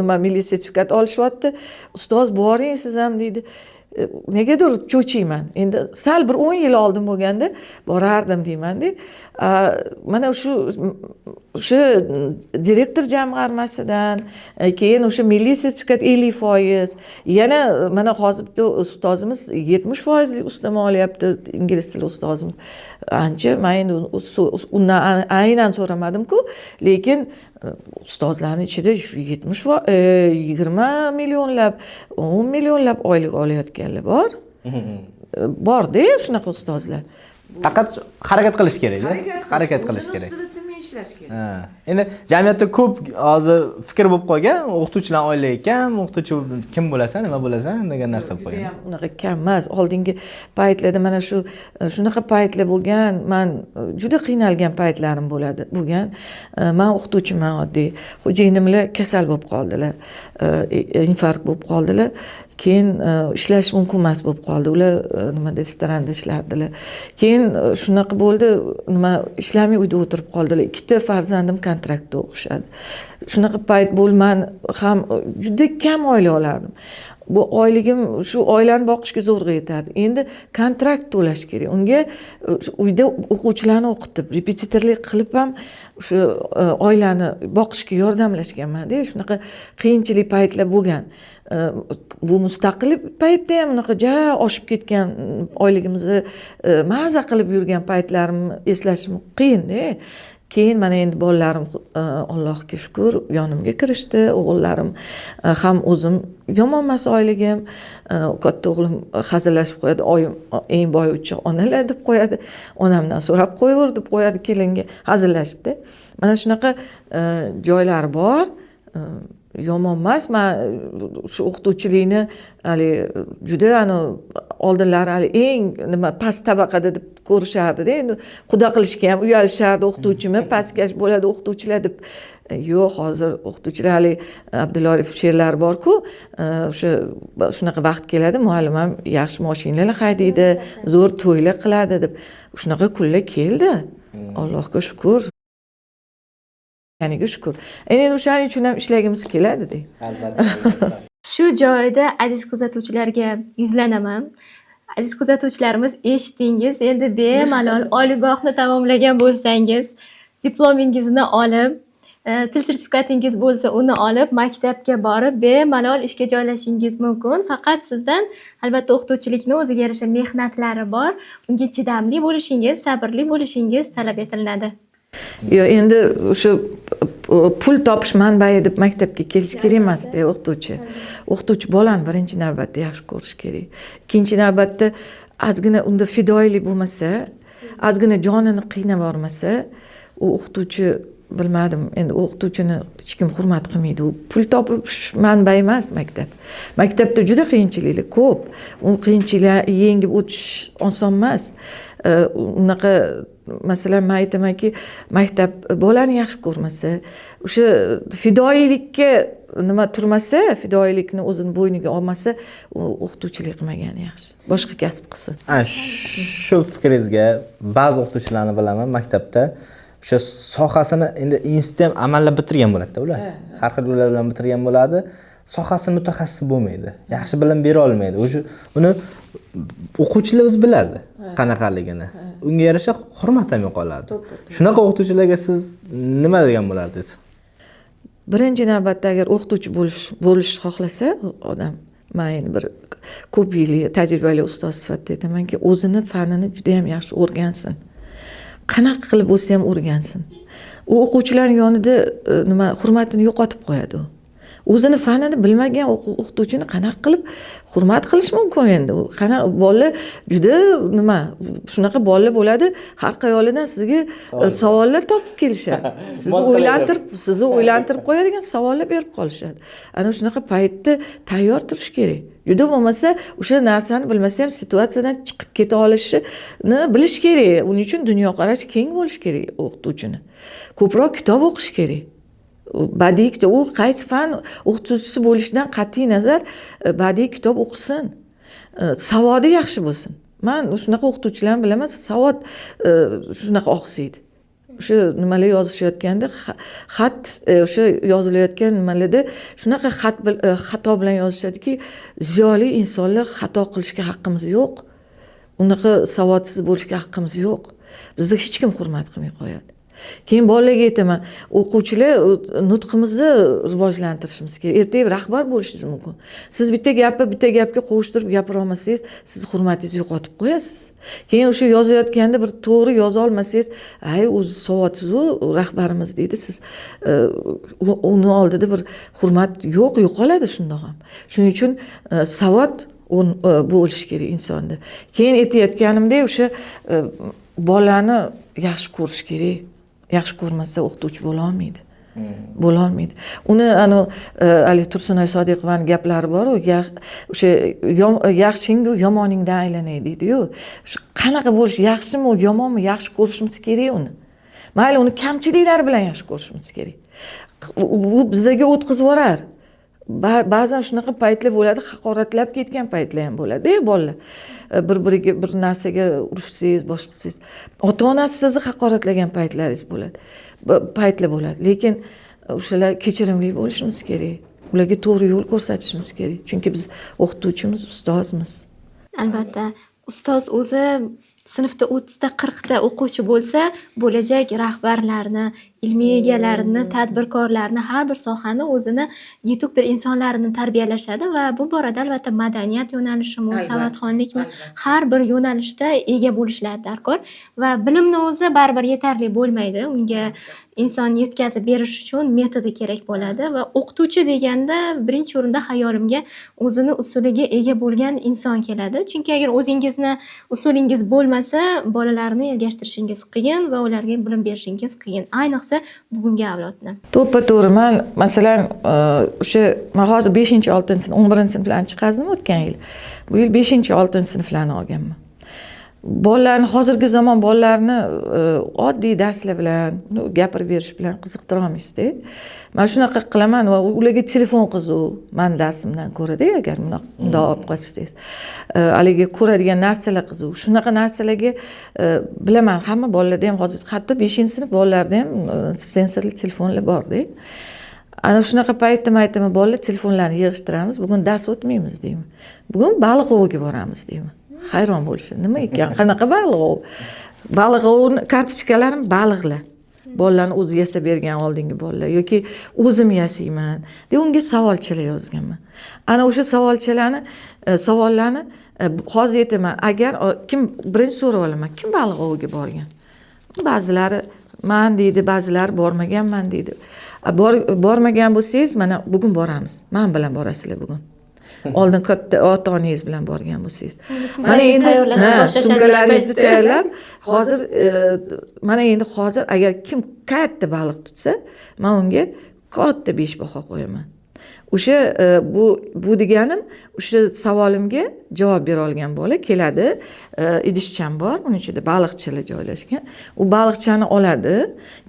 nima milliy sertifikat olishyapti. Ustoz, boring siz ham deydi. Negadir cho'chiyman. Endi sal bir 10 yil oldin bo'lganda borardim deyman-da. Mana o'sha direktor jamg'armasidan, keyin o'sha milliy sertifikat 50%, yana mana hozirda ustozimiz 70% ustama olyapti, ingliz tili ustozimiz. Ancha men endi undan aynan so'ramadim-ku, lekin ustozlarning ichida 20 millionlab, 10 millionlab oylik olayotganlar bor. Bor-da shunaqa ustozlar. Faqat harakat qilish kerak. Harakat qilish kerak. Ishlash kerak. Endi jamiyatda ko'p hozir fikr bo'lib qolgan, o'qituvchilar oyligi kam, o'qituvchi kim bo'lasan, nima bo'lasan degan narsa bo'lib qolgan. Unaqa kam emas. Oldingi paytlarda mana shunaqa paytlar bo'lgan, men juda qiynalgan paytlarim bo'lgan. Men o'qituvchiman oddiy. Xo'jayinimlar kasal bo'lib qoldilar. Infarkt bo'lib qoldilar. Keyin ishlash mumkin emas bo'lib qoldi. Ular nimada restoranda ishlardilar. Keyin shunaqa bo'ldi, ishlamay uyda o'tirib qoldilar. 2 farzandim kontraktda o'qishadi. Shunaqa payt bo'lman ham juda kam oylik olardim. Bu oyligim shu oilani boqishga zo'rg'a yetardi. Endi kontrakt to'lash kerak. Unga uyda o'quvchilarni o'qitib, repetitorlik qilib ham shu oilani boqishga yordamlashganman-da. Shunaqa qiyinchilik paytlar bo'lgan. Bu mustaqil paytda ham unaqa oshib ketgan oyligimizni maza qilib yurgan paytlarimni eslashim qiyin-da. Keyin mana endi bolalarim Allohga shukr yonimga kirishdi. O'g'illarim ham o'zim yomon emas oyligim. Katta o'g'lim hazillashib qo'yadi, oyim eng boyuvchi onalar deb qo'yadi. Onamdan so'rab qo'yaver deb qo'yadi kelinga, hazillashibdi. Mana shunaqa joylari bor. yomon emas. Men shu o'qituvchilikni hali juda oldinlari hali eng nima past tabaqada deb ko'rishardi-da. Endi xudo qilishga ham uyalishardi, o'qituvchimi pastkash bo'ladi o'qituvchilar deb. Yo'q, hozir o'qituvchilar hali Abdulla Oripov she'rlari bor-ku, shunaqa vaqt keladi, muallim ham yaxshi mashinalar haydaydi, zo'r to'ylar qiladi deb. Shunaqa kunlar keldi. Allohga shukr. Ya'niga shukr. Endi o'shaning uchun ham ishlagimiz keladi-da. Albatta. Shu joyda aziz kuzatuvchilarga yuzlanaman. Aziz kuzatuvchilarimiz, eshitdingiz, endi bemalol oliygohni tamomlagan bo'lsangiz, diplomingizni olib, til sertifikatingiz bo'lsa, uni olib, maktabga borib, bemalol ishga joylashingiz mumkin. Faqat sizdan albatta o'qituvchilikni o'ziga yarasha mehnatlari bor. Unga chidamli bo'lishingiz, sabrli bo'lishingiz talab etiladi. Yo, endi o'sha pul topish manbai deb maktabga kelish kerak emas-da o'qituvchi. O'qituvchi bolani birinchi navbatda yaxshi ko'rish kerak. Ikkinchi navbatda ozgina unda fidoyilik bo'lmasa, ozgina jonini qiynab yormasa, u o'qituvchi bilmadim, endi o'qituvchini hech kim hurmat qilmaydi. U pul topish manbai emas maktab. Maktabda juda qiyinchiliklar ko'p. U qiyinchiliklarni yengib o'tish oson emas. Unaqa masalan men aytamanki, maktab bolani yaxshi ko'rmasa, o'sha fidoyilikka nima turmasa, fidoyilikni o'zini bo'yniga olmasa, u o'qituvchilik qilmagani yaxshi. Boshqa kasb qilsin. Shu fikringizga ba'zi o'qituvchilarni bilaman maktabda o'sha sohasini endi institutda ham amallab bitirgan bo'ladi-da ular. Har xil yo'llar bilan bitirgan bo'ladi. Sohasini mutaxassis bo'lmaydi. Yaxshi bilim bera olmaydi. O'sha uni o'quvchilar o'zi biladi qanaqaligini. Unga yarasha hurmat ham yo'qoladi. Shunaqa o'qituvchilarga siz nima degan bo'lardingiz? Birinchi navbatda agar o'qituvchi bo'lish xohlasa odam, men endi bir ko'p yillik tajribali ustoz sifatida aytamanki, o'zini fanini juda ham yaxshi o'rgansin. Qanaqa qilib bo'lsa ham o'rgansin. U o'quvchilarning yonida nima hurmatini yo'qotib qo'yadi u. O'zini fanini bilmagan o'qituvchini qanaqa qilib hurmat qilish mumkin endi? Qanaqa bolalar juda nima, shunaqa bolalar bo'ladi, har qayolidan sizga savollar topib kelishadi. Sizni o'ylantirib qo'yadigan savollar berib qolishadi. Ana shunaqa paytda tayyor turish kerak. Juda bo'lmasa, o'sha narsani bilmasa ham situatsiyadan chiqib keta olishini bilish kerak. Uning uchun dunyoqarashi keng bo'lish kerak o'qituvchini. Ko'proq kitob o'qish kerak. Badiiy kitob, u qaysi fan o'qituvchisi bo'lishidan qat'iy nazar badiiy kitob o'qisin. Savodi yaxshi bo'lsin. Men shunaqa o'qituvchilarni bilaman, savod shunaqa oqsaydi. O'sha nimalar yozishayotganda xat o'sha yozilayotgan nimalarda shunaqa xato bilan yozishadiki, ziyoli insonlar xato qilishga haqqimiz yo'q. Unaqa savodsiz bo'lishga haqqimiz yo'q. Bizni hech kim hurmat qilmay qo'yadi. Keyin bolalarga aytaman, o'quvchilar nutqimizni rivojlantirishimiz kerak. Ertaga rahbar bo'lishingiz mumkin. Siz bitta gapga qovushtirib gapira olmasangiz, siz hurmatingizni yo'qotib qo'yasiz. Keyin o'sha yozayotganda bir to'g'ri yoza olmasangiz, o'zi savodsiz u rahbarimiz deydi, siz uni oldida bir hurmat yo'qoladi shundoq ham. Shuning uchun savod bo'lishi kerak insonda. Keyin aytayotganimdek o'sha bolani yaxshi ko'rish kerak. Yaxshi ko'rmasa o'qituvchi bo'la olmaydi. Bo'la olmaydi. Uni Ali Tursunoy Sodiqovaning gaplari bor, o'sha yaxshing yomoningdan aylanay deydi-yu. Qanaqa bo'lish, yaxshimi, yomonmi, yaxshi ko'rishimiz kerak uni. Mayli uni kamchiliklari bilan yaxshi ko'rishimiz kerak. Bu bizlarga o'tkazib yuborar. Ba'zan shunaqa paytlar bo'ladi, haqoratlab ketgan paytlar ham bo'ladi, bolalar. Bir-biriga bir narsaga urishsangiz, boshqa qilsangiz, ota-onasi sizni haqoratlagan paytlaringiz bo'ladi. Lekin o'shalar kechirimli bo'lishimiz kerak. Ularga to'g'ri yo'l ko'rsatishimiz kerak. Chunki biz o'qituvchimiz, ustozmiz. Albatta, ustoz o'zi sinfda 30 ta 40 ta o'quvchi bo'lsa, bo'lajak rahbarlarni, ilmiy egalarni, tadbirkorlarni, har bir sohani o'zini yetuk bir insonlarini tarbiyalashadi va bu borada albatta madaniyat yo'nalishimi, savodxonlikmi, har bir yo'nalishda ega bo'lishlar darkor va bilimni o'zi baribir yetarli bo'lmaydi. Unga inson yetkazib berish uchun metodi kerak bo'ladi va o'qituvchi deganda birinchi o'rinda xayolimga o'zini usuliga ega bo'lgan inson keladi. Chunki agar o'zingizni usulingiz bo'lmasa, bolalarni ergashtirishingiz qiyin va ularga bilim berishingiz qiyin. Ayniqsa ayniqsa bugungi avlodni. To'ppa-to'g'ri. Men masalan o'sha men hozir 5-6 sinf, 11-sinflarni chiqazdim o'tgan yil. Bu yil 5-6 sinflarni olganman. Bolalarni hozirgi zamon bolalarini oddiy darslar bilan, gapirib berish bilan qiziqtira olmaysizda. Men shunaqa qilaman va ularga telefon qiziq, men darsimdan ko'rada agar bundoq olib qochsangiz. Haligi ko'radigan narsalar qiziq. Shunaqa narsalarga bilaman, hamma bolalarda ham hozir hatto 5-sinf bolalarda ham sensorli telefonlar borda. Ana shunaqa paytda aytaman, bolalar telefonlarni yig'ishtiramiz, bugun dars o'tmaymiz deyman. Bugun baliq oviga boramiz deyman. Hayron bo'lishdi. Nima ekan? Qanaqa baliq ov? Baliq ovni kartochkalarim baliqlar. Bolalarni o'zi yasab bergan oldingi bolalar yoki o'zim yasayman deb unga savolchalar yozganman. Ana o'sha savollarni hozir aytaman, agar kim birinchi so'rab olaman, kim baliq oviga borgan? Ba'zilari men deydi, ba'zilari bormaganman deydi. Bormagan bo'lsangiz, mana bugun boramiz. Men bilan borasizlar bugun. Oldin katta ota-onangiz bilan borgan bo'lsangiz. Mana endi tayyorlashni boshlashadi. Sumkalaringizni tayyorlab, hozir agar kim katta baliq tutsa, men unga katta 5 baho qo'yaman. O'sha bu deganim, o'sha savolimga javob bera olgan bola keladi, idishcham bor, uning ichida baliqchalar joylashgan. U baliqchani oladi,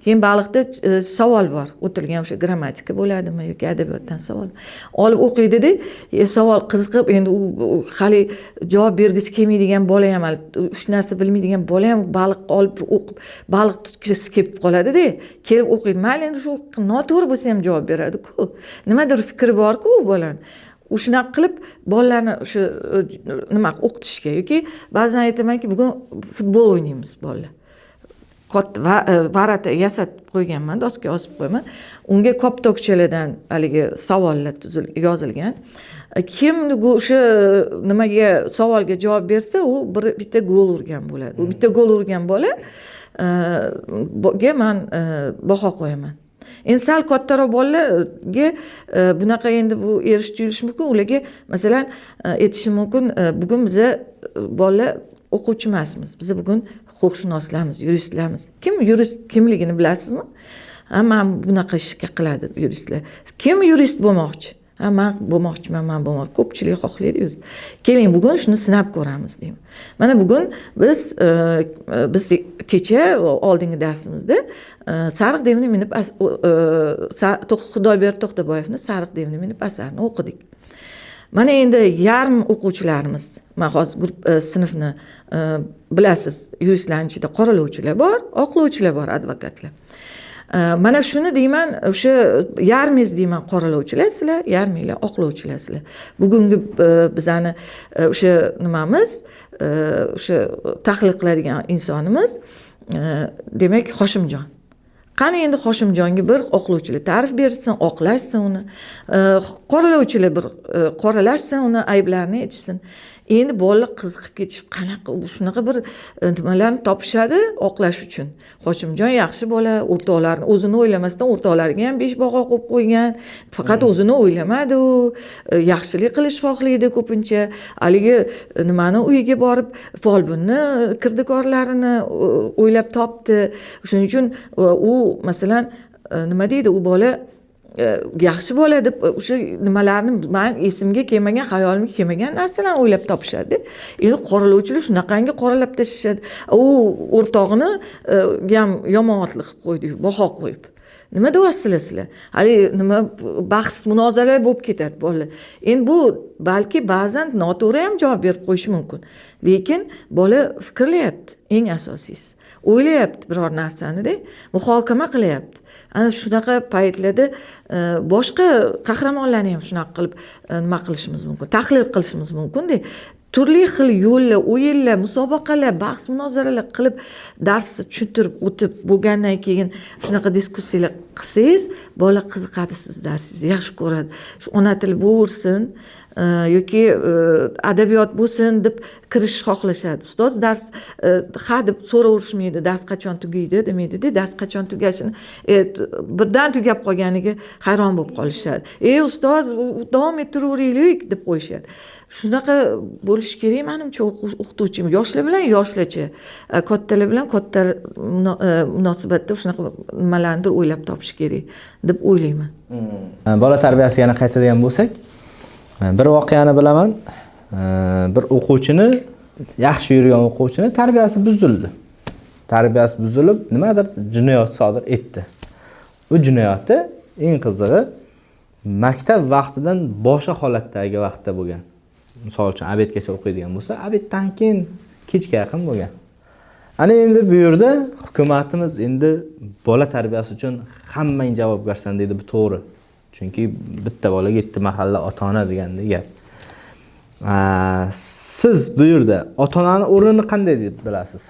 keyin baliqda savol bor, o'tilgan o'sha grammatika bo'ladimi yoki adabiyotdan savol. Olib o'qiydi-da, savol qiziqib, endi u hali javob bergisi kelmaydigan bola ham, hech narsa bilmaydigan bola ham baliq olib o'qib, baliq tutgisi kelib qoladi-da, kelib o'qiydi. Mayli endi shu noto'g'ri bo'lsa ham javob beradi-ku. Nimadir fikr bor-ku bolani. Shunaqa qilib bolalarni o'sha nima o'qitishga yoki ba'zan aytamanki, bugun futbol o'ynaymiz bolalar. Katta varata yasatib qo'yganman, doskaga yozib qo'yaman. Unga koptokchalardan haligi savollar yozilgan. Kim o'sha nimaga savolga javob bersa, u bitta gol urgan bo'ladi. U bitta gol urgan bolaga men baho qo'yaman. Endi sal kattaroq bolalarga bunaqa endi bu erish tuyulishi mumkin. Ularga masalan aytishim mumkin, bugun biza bolalar o'quvchi emasmiz. Biz bugun huquqshunoslarmiz, yuristlarmiz. Kim yurist kimligini bilasizmi? Men bunaqa ishga qiladi yuristlar. Kim yurist bo'lmoqchi? Men bo'lmoqchiman, men bo'lmoqchi. Ko'pchilik xohlaydi yurist. Keling, bugun shuni sinab ko'ramiz deyman. Mana bugun biz kecha oldingi darsimizda Sariq devni minib Xudoyberdi To'xtaboyevni Sariq devni minib asarini o'qidik. Mana endi yarim o'quvchilarimiz, men hozir sinfni bilasiz, yuristlarning ichida qoralovchilar bor, oqlovchilar bor, advokatlar. Mana shuni deyman, o'sha yarmingiz deyman qoralovchilar sizlar, yarminglar oqlovchilar sizlar. Bugungi bizani o'sha nimamiz, o'sha tahlil qiladigan insonimiz, demak Hoshimjon. Qani endi Hoshimjonga bir oqlovchilar ta'rif bersin, oqlashsin uni. Qoralovchilar bir qoralashsin uni, ayblarini aytsin. Endi bolalar qiziqib ketishib, qanaqa shunaqa bir nimalarni topishadi oqlash uchun. Hoshimjon yaxshi bola, o'rtoqlarini o'zini o'ylamasdan o'rtoqlariga ham 5 baho qo'yib qo'ygan. Faqat o'zini o'ylamadi u, yaxshilik qilish xohlaydi ko'pincha. Haligi nimani uyiga borib, folbinni kirdikorlarini o'ylab topdi. Shuning uchun u masalan nima deydi, u bola yaxshi bola deb o'sha nimalarni men esimga kelmagan, hayolimga kelmagan narsalarni o'ylab topishadi. Endi qoralovchilar shunaqangi qoralab tashlashadi. U o'rtog'ini ham yomonotlik qilib qo'ydi, baho qo'yib. Nima deyapsizlar sizlar? Hali nima bahs munozaralar bo'lib ketadi bolalar. Endi bu balki ba'zan noto'g'ri ham javob berib qo'yishi mumkin. Lekin bola fikrlayapti, eng asosiysi. O'ylayapti biror narsani-da, muhokama qilyapti. Ana shunaqa paytlarda boshqa qahramonlarni ham shunaqa qilib nima qilishimiz mumkin, tahlil qilishimiz mumkin-da. Turli xil yo'llar, o'yinlar, musobaqalar, bahs munozaralar qilib darsni tushuntirib o'tib bo'lgandan keyin shunaqa diskussiyalar qilsangiz, bola qiziqadi siz darsingizni, yaxshi ko'radi. Shu ona tili bo'lsin, yoki adabiyot bo'lsin deb kirish xohlashadi. Ustoz dars ha deb so'raverishmaydi, dars qachon tugaydi demaydi-da, dars qachon tugashini birdan tugab qolganiga hayron bo'lib qolishadi. Ustoz davom ettiraveraylik deb qo'yishadi. Shunaqa bo'lishi kerak menimcha o'qituvchi yoshlar bilan yoshlarcha, kattalar bilan katta munosabatda shunaqa nimalarnidir o'ylab topish kerak deb o'ylayman. Bola tarbiyasiga yana qaytadigan bo'lsak, bir voqeani bilaman. Bir o'quvchini, yaxshi yurgan o'quvchini tarbiyasi buzildi. Tarbiyasi buzilib, nimadir jinoyat sodir etdi. Bu jinoyatda eng qizig'i maktab vaqtidan boshqa holatdagi vaqtda bo'lgan. Misol uchun abedgacha o'qiydigan bo'lsa, abeddan keyin kechga yaqin bo'lgan. Ana endi bu yerda hukumatimiz endi bola tarbiyasi uchun hammang javobgarsan deydi, bu to'g'ri. Chunki bitta bolaga 7 mahalla ota-ona deganda gap. Siz bu yerda ota-onaning o'rnini qanday deb bilasiz?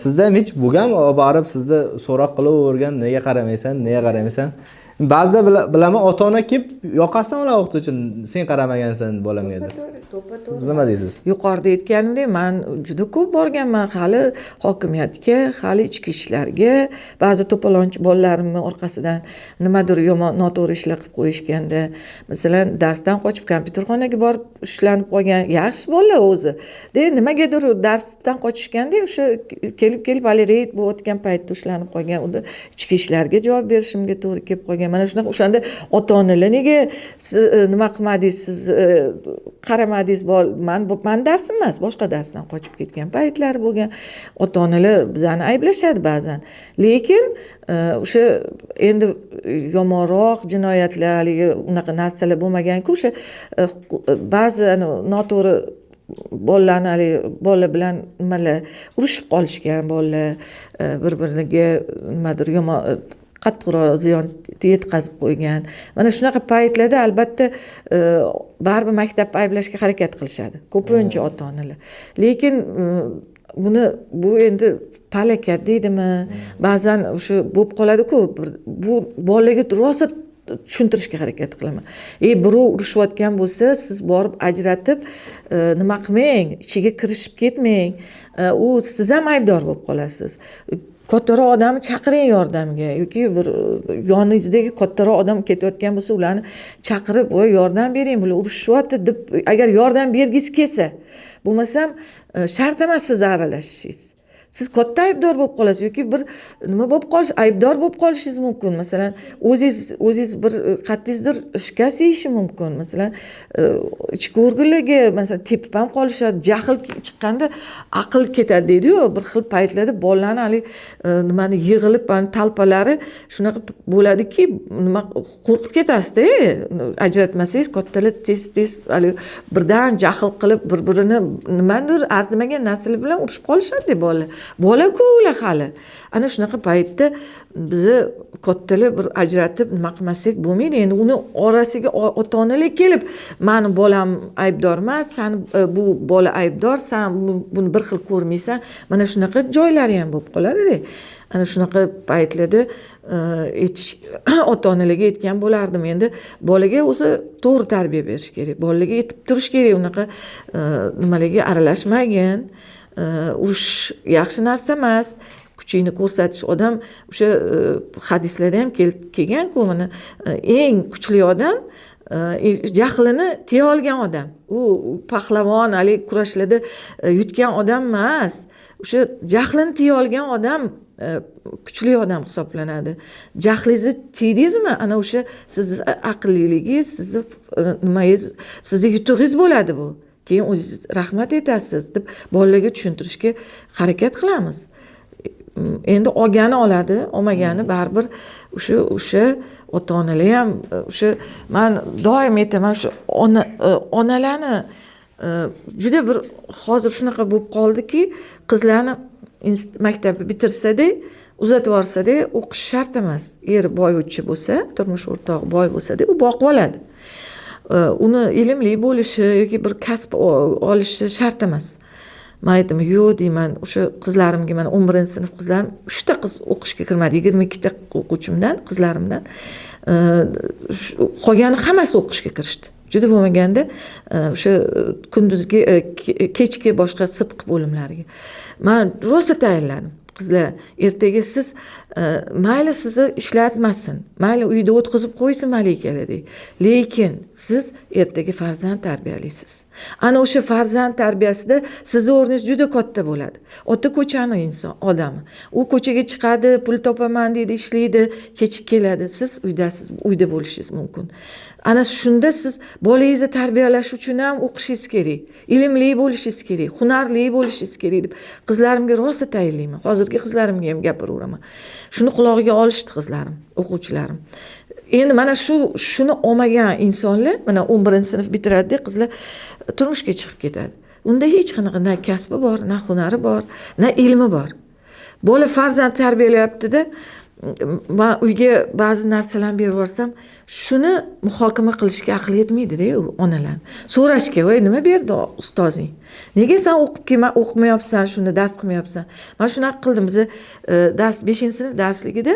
Sizda ham hech bo'lganmi? Borib sizni so'roq qilavergan, nega qaramaysan? Ba'zida bilaman ota-ona kelib, yoqasidan ola o'qituvchi, sen qaramagansan bolamga deb. Nima deysiz? Yuqorida aytganimdek, men juda ko'p borganman hali hokimiyatga, hali ichki ishlarga, ba'zi to'polonchi bolalarimni orqasidan nimadir yomon noto'g'ri ishlar qilib qo'yishganda, masalan, darsdan qochib kompyuterxonaga borib ishlanib qolgan yaxshi bolalar o'zi. Nimagadir darsdan qochishganda o'sha kelib hali reyd bo'layotgan paytda ushlanib qolgan, unda ichki ishlarga javob berishimga to'g'ri kelib qolgan. Mana shunaqa o'shanda ota-onalar nega siz nima qilmadingiz, siz qaramadingiz, men darsim emas, boshqa darsdan qochib ketgan paytlari bo'lgan. Ota-onalar bizani ayblashadi ba'zan. Lekin o'sha endi yomonroq jinoyatlar, unaqa narsalar bo'lmagan-ku, o'sha ba'zi noto'g'ri bolalar bilan nimalar urushib qolishgan bolalar, bir-biriga nimadir yomon qattiqroq ziyon yetkazib qo'ygan. Mana shunaqa paytlarda albatta baribir maktabni ayblashga harakat qilishadi ko'pincha ota-onalar. Lekin bu endi palakat deydimi? Ba'zan o'sha bo'lib qoladi-ku, bu bolaga rosa tushuntirishga harakat qilaman. Birov urushayotgan bo'lsa, siz borib ajratib, nima qilmang, ichiga kirishib ketmang. Siz ham aybdor bo'lib qolasiz. Kattaroq odamni chaqiring yordamga yoki bir yoningizdagi kattaroq odam ketayotgan bo'lsa, ularni chaqirib, yordam bering, bular urushyapti deb agar yordam bergisi kelsa, bo'lmasam shart emas siz aralashishingiz. Siz katta aybdor bo'lib qolasiz yoki bir nima bo'lib qolish, aybdor bo'lib qolishingiz mumkin. Masalan, o'zingiz bir qattingizdir shikast yeyishi mumkin. Masalan, ichki organlarga masalan tepib ham qolishadi. Jahl chiqqanda aql ketadi deydi-ku. Bir xil paytlarda bolalarning hali nimani yig'ilib, talpalari shunaqa bo'ladiki, nima qo'rqib ketasiz-da. Ajratmasangiz, kattalar tez hali birdan jahl qilib, bir-birini nimadir arzimagan narsalar bilan urushib qolishadi bolalar. Bola-ku ular hali. Ana shunaqa paytda bizni kattalar bir ajratib nima qilmasak bo'lmaydi. Endi uni orasiga ota-onalar kelib, "Meni bolam aybdor emas, sen bu bola aybdor, sen buni bir xil ko'rmaysan." Mana shunaqa joylari ham bo'lib qoladi-da. Ana shunaqa paytlarda ota-onalarga aytgan bo'lardim. Endi bolaga o'zi to'g'ri tarbiya berish kerak. Bolalarga aytib turish kerak, unaqa nimalarga aralashmagin. Urush yaxshi narsa emas. Kuchingni ko'rsatish odam o'sha hadislarda ham kelgan-ku, mana eng kuchli odam jahlini tiya olgan odam. U pahlavon, kurashlarda yutgan odam emas. O'sha jahlini tiya olgan odam kuchli odam hisoblanadi. Jahlingizni tiydingizmi? Ana o'sha sizni aqlligingiz, sizni nimangiz, sizni yutug'ingiz bo'ladi bu. Keyin o'zingiz rahmat aytasiz deb bolalarga tushuntirishga harakat qilamiz. Endi olgani oladi, olmagani baribir o'sha ota-onalar ham o'sha men doim aytaman, o'sha onalarni juda bir hozir shunaqa bo'lib qoldiki, qizlarni maktabni bitirsada, uzatib yuborsada o'qish shart emas. Eri boyuvchi bo'lsa, turmush o'rtog'i boy bo'lsa-da, u boqib oladi. Uni ilmli bo'lishi yoki bir kasb olishi shart emas. Men aytaman, yo'q deyman, o'sha qizlarimga, mana 11-sinf qizlarim, 3 ta qiz o'qishga kirmadi, 22 ta o'quvchimdan, qizlarimdan. Qolgani hammasi o'qishga kirishdi. Juda bo'lmaganda o'sha kunduzgi kechki boshqa sirtqi bo'limlariga. Men rosa tayinladim. Qizlar, ertaga siz mayli sizni ishlatmasin, mayli uyda o'tkazib qo'ysin malikalardek. Lekin siz ertaga farzand tarbiyalaysiz. Ana o'sha farzand tarbiyasida sizning o'rningiz juda katta bo'ladi. Ota ko'chani inson, odami. U ko'chaga chiqadi, pul topaman deydi, ishlaydi, kechib keladi. Siz uydasiz, uyda bo'lishingiz mumkin. Ana shunda siz bolangizni tarbiyalash uchun ham o'qishingiz kerak, ilmli bo'lishingiz kerak, hunarli bo'lishingiz kerak deb qizlarimga rosa tayinlayman. Hozirgi qizlarimga ham gapiraveraman. Shuni qulog'iga olishdi qizlarim, o'quvchilarim. Endi mana shuni olmagan insonlar, mana 11-sinf bitiradi, qizlar turmushga chiqib ketadi. Unda hech qanaqa na kasbi bor, na hunari bor, na ilmi bor. Bola farzand tarbiyalayapti-da, men uyga ba'zi narsalarni berib yuborsam, shuni muhokama qilishga aqli yetmaydi-da onalar. So'rashga, "Voy, nima berdi ustozing? Nega sen o'qimayapsan, shuni dars qilmayapsan?" Men shunaqa qildim. Biz dars 5-sinf darsligida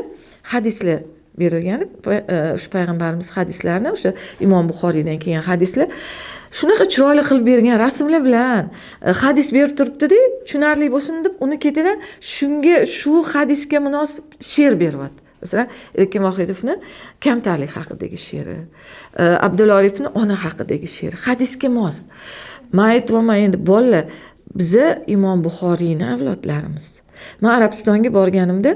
hadislar berilgan, o'sha payg'ambarimiz hadislarini, o'sha Imom Buxoriydan kelgan hadislar shunaqa chiroyli qilib bergan rasmlar bilan hadis berib turibdi-da, tushunarli bo'lsin deb uni ketidan shu hadisga munosib she'r beryapti. Masalan, Erkin Vohidovni kamtarlik haqidagi she'ri, Abdulla Orifni ona haqidagi she'ri hadisga mos. Men aytayman, endi bolalar, biza Imom Buxoriyning avlodlarimiz. Men Arabistonga borganimda,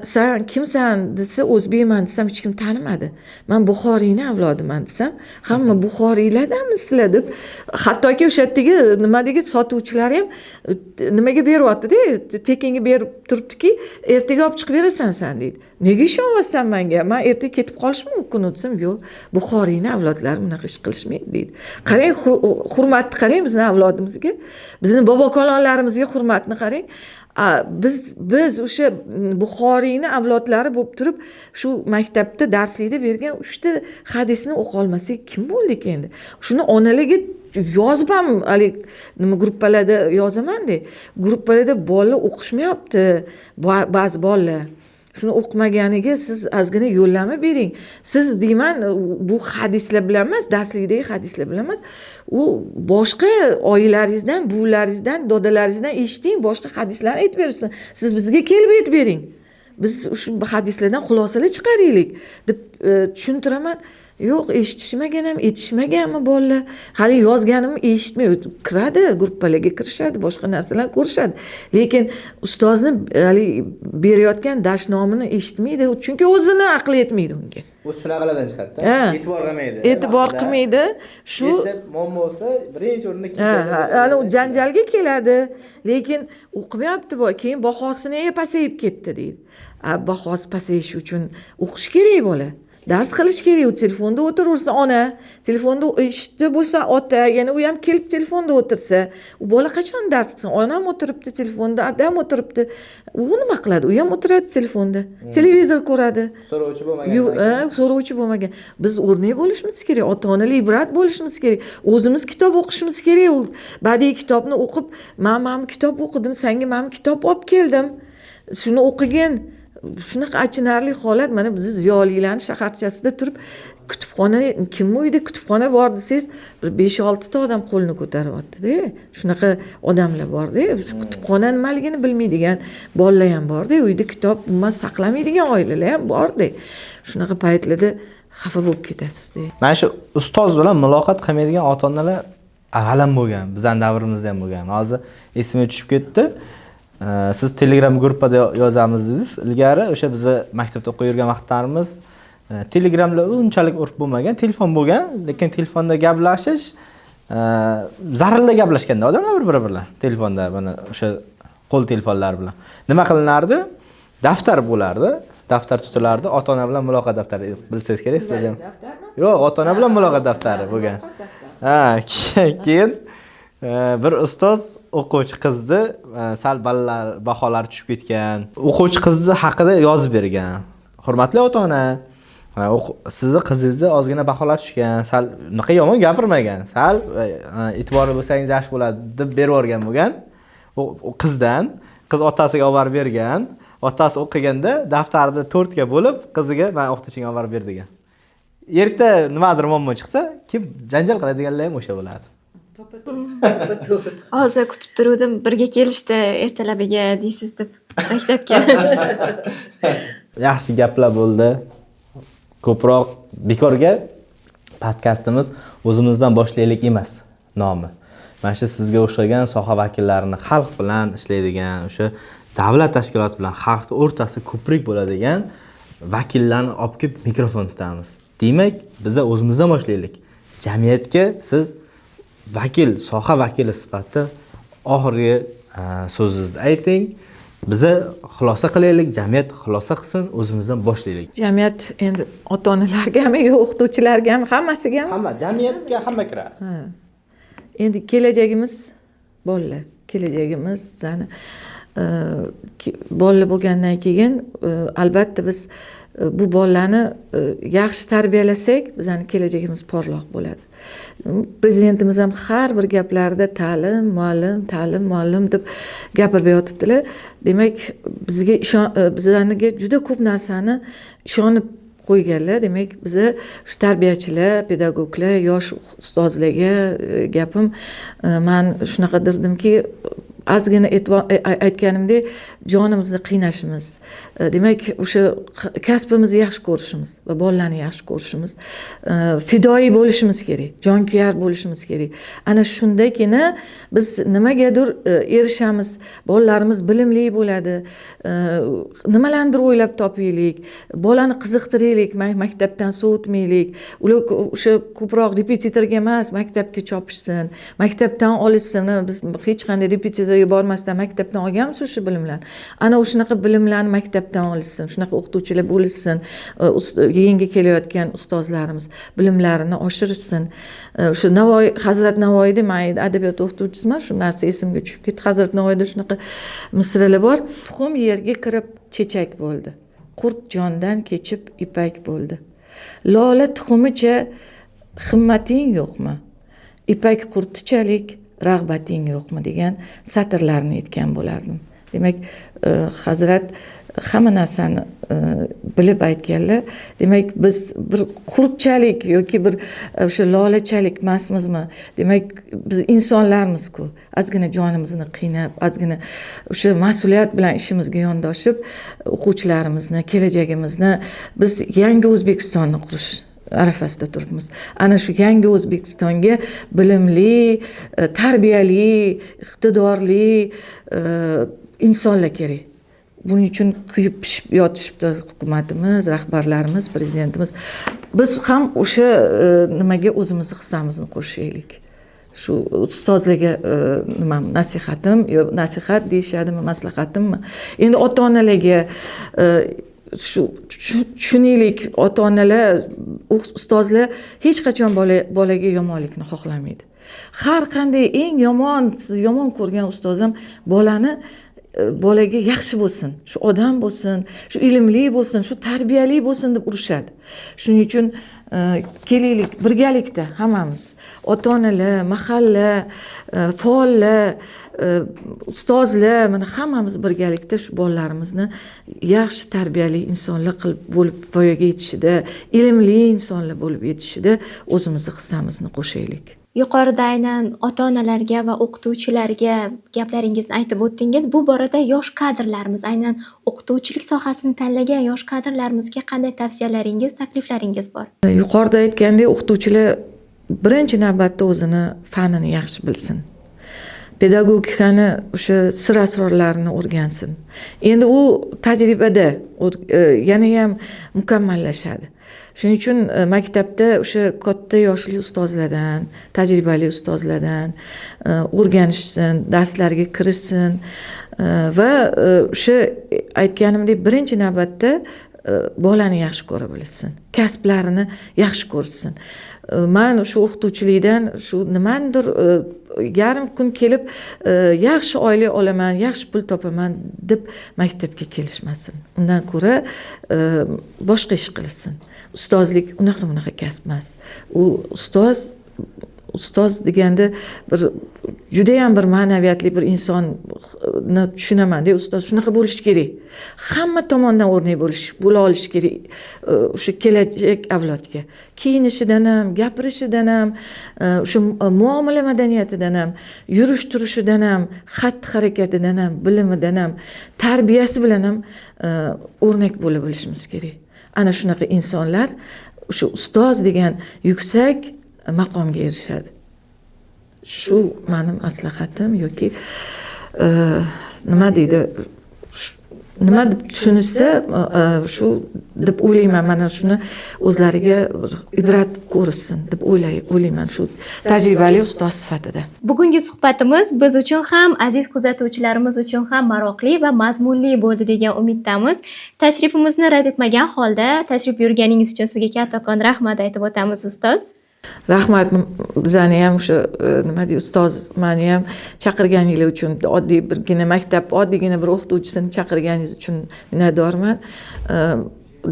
sen kimsan desa, o'zbekman desam, hech kim tanimadi. Men Buxoriyning avlodiman desam, hamma Buxoriylardanmi sizlar deb, hattoki o'sha yerdagi nimadagi sotuvchilar ham nimaga beryapti-da, tekinga berib turibdiki, ertaga olib chiqib berasan sen deydi. Nega ishonyapsan menga? Men ertaga ketib qolishim mumkin desam, yo'q, Buxoriyning avlodlari bunaqa ish qilishmaydi deydi. Qarang, hurmatni qarang bizning avlodimizga, bizning bobokalonlarimizga hurmatni qarang. Biz o'sha Buxoriyning avlodlari bo'lib turib, shu maktabda darslikda bergan 3 ta hadisni o'qi olmasak kim bo'ldik endi? Shuni onalarga yozib ham nima gruppalarda yozaman-da. Gruppalarda bolalar o'qishmayapti, ba'zi bolalar. Shuni o'qimaganiga siz ozgina yo'llanma bering. Siz deyman, bu hadislar bilan emas, darslikdagi hadislar bilan emas, u boshqa oilalaringizdan, buvlaringizdan, dodalaringizdan eshiting, boshqa hadislarni aytib bersin. Siz bizga kelib aytib bering. Biz shu hadislardan xulosalar chiqaraylik deb tushuntiraman. Yo'q, eshitishmagan ham, etishmaganmi bolalar? Hali yozganimni eshitmaydi. Kiradi, gruppalarga kirishadi, boshqa narsalarni ko'rishadi. Lekin ustozni hali berayotgan darsnomini eshitmaydi, chunki o'zini aqli yetmaydi unga. O'z shunaqalardan chiqadi-da. E'tibor qilmaydi. E'tibor qilmaydi. Shu muammo bo'lsa, birinchi o'rinda keladi. Ana u janjalga keladi. Lekin o'qimayapti, keyin bahosini pasayib ketdi deydi. Bahosi pasayishi uchun o'qish kerak bo'la. Dars qilish kerak, u telefonda o'tirursa ona, telefonda eshitdi bo'lsa ota, yana u ham kelib telefonda o'tirsa, u bola qachon dars qilsin? Onam o'tiribdi telefonda, adam o'tiribdi. U nima qiladi? U ham o'tiradi telefonda. Televizor ko'radi. So'rovchi bo'lmagan. So'rovchi bo'lmagan. Biz o'rnak bo'lishimiz kerak, ota-onalar ibrat bo'lishimiz kerak. O'zimiz kitob o'qishimiz kerak. Badiiy kitobni o'qib, men kitob o'qidim, senga men kitob olib keldim. Shuni o'qigin. Shunaqa achinarli holat. Mana biz ziyolilarning shaharchasida turib, kutubxona, kim uyda kutubxona bor desangiz, 5-6 ta odam qo'lini ko'taryapti-da. Shunaqa odamlar bor-da. Kutubxona nimaligini bilmaydigan bolalar ham bor-da. Uyda kitob umuman saqlamaydigan oilalar ham bor-da. Shunaqa paytlarda xafa bo'lib ketasiz-da. Mana shu ustoz bilan muloqot qilmaydigan ota-onalar avvalam bo'lgan, bizning davrimizda ham bo'lgan. Hozir esimga tushib ketdi. Siz Telegram gruppada yozamiz dedingiz. Ilgari o'sha bizni maktabda o'qib yurgan vaqtlarimiz Telegramda unchalik urf bo'lmagan, telefon bo'lgan, lekin telefonda gaplashish, zarrilda gaplashganda odamlar bir-biri bilan telefonda, mana o'sha qo'l telefonlari bilan. Nima qilinardi? Daftar bo'lardi. Daftar tutilardi, ota-ona bilan muloqot daftari bilsangiz kerak sizlar ham. Yo'q, ota-ona bilan muloqot daftari bo'lgan. Keyin bir ustoz o'quvchi qizni sal balalar baholari tushib ketgan, o'quvchi qizni haqida yozib bergan. Hurmatli ota-ona, sizni qizingizni ozgina baholar tushgan, sal unaqa yomon gapirmagan, sal e'tiborli bo'lsangiz yaxshi bo'ladi deb berib yuborgan bo'lgan. U qizdan, qiz otasiga olib borib bergan. Otasi o'qiganda daftarni 4 ga bo'lib, qiziga men o'qituvchiga olib borib ber degan. erta nimadir muammo chiqsa, kim janjal qiladiganlar ham o'sha bo'ladi. Hozir kutib turuvdim, birga kelishdi ertalabiga deysiz deb maktabga. Yaxshi gaplar bo'ldi. Ko'proq bekorga podkastimiz o'zimizdan boshlaylik emas nomi. Mana shu sizga o'xshagan soha vakillarini xalq bilan ishlaydigan, o'sha davlat tashkiloti bilan xalq o'rtasida ko'prik bo'ladigan vakillarni olib kelib mikrofon tutamiz. Demak, biz o'zimizdan boshlaylik. Jamiyatga siz vakil, soha vakili sifatida oxirgi so'zingizni ayting. Biza xulosa qilaylik, jamiyat xulosa qilsin, o'zimizdan boshlaylik. Jamiyat endi ota-onalargami, yo o'qituvchilargami, hammasigami? Hamma jamiyatga hamma kiradi. Endi kelajagimiz bolalar, kelajagimiz bizani bolalar bo'lgandan keyin albatta biz bu bolalarni yaxshi tarbiyalasak, bizani kelajagimiz porloq bo'ladi. Prezidentimiz ham har bir gaplarida ta'lim, muallim deb gapirib berayotibdilar. Demak, bizlarga juda ko'p narsani ishonib qo'yganlar. Demak, biza shu tarbiyachilar, pedagoglar, yosh ustozlarga gapim, men shunaqa dirdimki, ozgina aytganimdek jonimizni qiynashimiz, demak o'sha kasbimizni yaxshi ko'rishimiz va bolalarni yaxshi ko'rishimiz, fidoyi bo'lishimiz kerak, jonkuyar bo'lishimiz kerak. Ana shundagina biz nimagadir erishamiz, bolalarimiz bilimli bo'ladi, nimalardir o'ylab topaylik, bolani qiziqtiraylik, maktabdan sovutmaylik, ular o'sha ko'proq repetitorga emas, maktabga chopishsin, maktabdan olishsin. Biz hech qanday repetitor bormasdan maktabdan olganmiz o'sha bilimlarni. Ana o'shunaqa bilimlarni maktabdan olishsin, shunaqa o'qituvchilar bo'lishsin, yangi kelayotgan ustozlarimiz bilimlarini oshirishsin. Shu Navoiy, Hazrat Navoiyda men adabiyot o'qituvchisiman, shu narsa esimga tushib ketdi. Hazrat Navoiyda shunaqa misralar bor. Tuxum yerga kirib chechak bo'ldi. Qurt jondan kechib ipak bo'ldi. Lola tuxumicha himmating yo'qmi? Ipak qurtichalik rag'bating yo'qmi degan satrlarni aytgan bo'lardim. Demak, Hazrat hamma narsani bilib aytganlar. Demak, biz bir qurtchalik yoki bir o'sha lolachalik emasmizmi? Demak, biz insonlarmiz-ku. Ozgina jonimizni qiynab, ozgina o'sha mas'uliyat bilan ishimizga yondoshib, o'quvchilarimizni, kelajagimizni biz yangi O'zbekistonni qurish arafasida turibmiz. Ana shu yangi O'zbekistonga bilimli, tarbiyali, iqtidorli insonlar kerak. Buning uchun kuyib pishib yotishibdi hukumatimiz, rahbarlarimiz, prezidentimiz. Biz ham o'sha nimaga o'zimizni hissamizni qo'shaylik. Shu ustozlarga nasihatim, yo nasihat deyishadimi, maslahatimmi? Endi ota-onalarga tushunaylik, ota-onalar, ustozlar hech qachon bolaga yomonlikni xohlamaydi. Har qanday eng yomon, siz yomon ko'rgan ustoz ham bolaga yaxshi bo'lsin, shu odam bo'lsin, shu ilmli bo'lsin, shu tarbiyali bo'lsin deb urishadi. Shuning uchun kelaylik birgalikda hammamiz, ota-onalar, mahalla, faollar, ustozlar, mana hammamiz birgalikda shu bolalarimizni yaxshi tarbiyali insonlar qilib bo'lib voyaga yetishida, ilmli insonlar bo'lib yetishida o'zimizni hissamizni qo'shaylik. Yuqorida aynan ota-onalarga va o'qituvchilarga gaplaringizni aytib o'tdingiz. Bu borada yosh kadrlarimiz, aynan o'qituvchilik sohasini tanlagan yosh kadrlarimizga qanday tavsiyalaringiz, takliflaringiz bor? Yuqorida aytgandek, o'qituvchilar birinchi navbatda o'zini fanini yaxshi bilsin. Pedagogikani o'sha sir asrorlarini o'rgansin. Endi u tajribada yana ham mukammallashadi. Shuning uchun maktabda o'sha katta yoshli ustozlardan, tajribali ustozlardan o'rganishsin, darslarga kirishsin va o'sha aytganimdek birinchi navbatda bolani yaxshi ko'ra bilsin, kasblarini yaxshi ko'rsin. Men shu o'qituvchilikdan shu nimanidir yarim kun kelib yaxshi oylik olaman, yaxshi pul topaman deb maktabga kelishmasin. Undan ko'ra boshqa ish qilsin. Ustozlik unaqa kasb emas. U ustoz ustoz deganda bir judayam bir ma'naviyatli bir insonni tushunaman-da, ustoz shunaqa bo'lishi kerak. Hamma tomondan o'rnak bo'la olishi kerak o'sha kelajak avlodga. Kiyinishidan ham, gapirishidan ham, o'sha muomala madaniyatidan ham, yurish turishidan ham, xatti-harakatidan ham, bilimidan ham, tarbiyasi bilan ham o'rnak bo'la bilishimiz kerak. Ana shunaqa insonlar o'sha ustoz degan yuksak maqomga erishadi. Shu mening maslahatim yoki nima deydi, nima deb tushunishsa shu deb o'ylayman. Mana shuni o'zlariga ibrat ko'rsin deb o'ylayman shu tajribali ustoz sifatida. Bugungi suhbatimiz biz uchun ham, aziz kuzatuvchilarimiz uchun ham maroqli va mazmunli bo'ldi degan umiddamiz. Tashrifimizni rad etmagan holda tashrif buyurganingiz uchun sizga kattakon rahmat aytib o'tamiz ustoz. Rahmat, bizani ham o'sha nima deydi, ustoz meni ham chaqirganingiz uchun, oddiy birgina maktab, oddiygina bir o'qituvchisini chaqirganingiz uchun minnatdorman.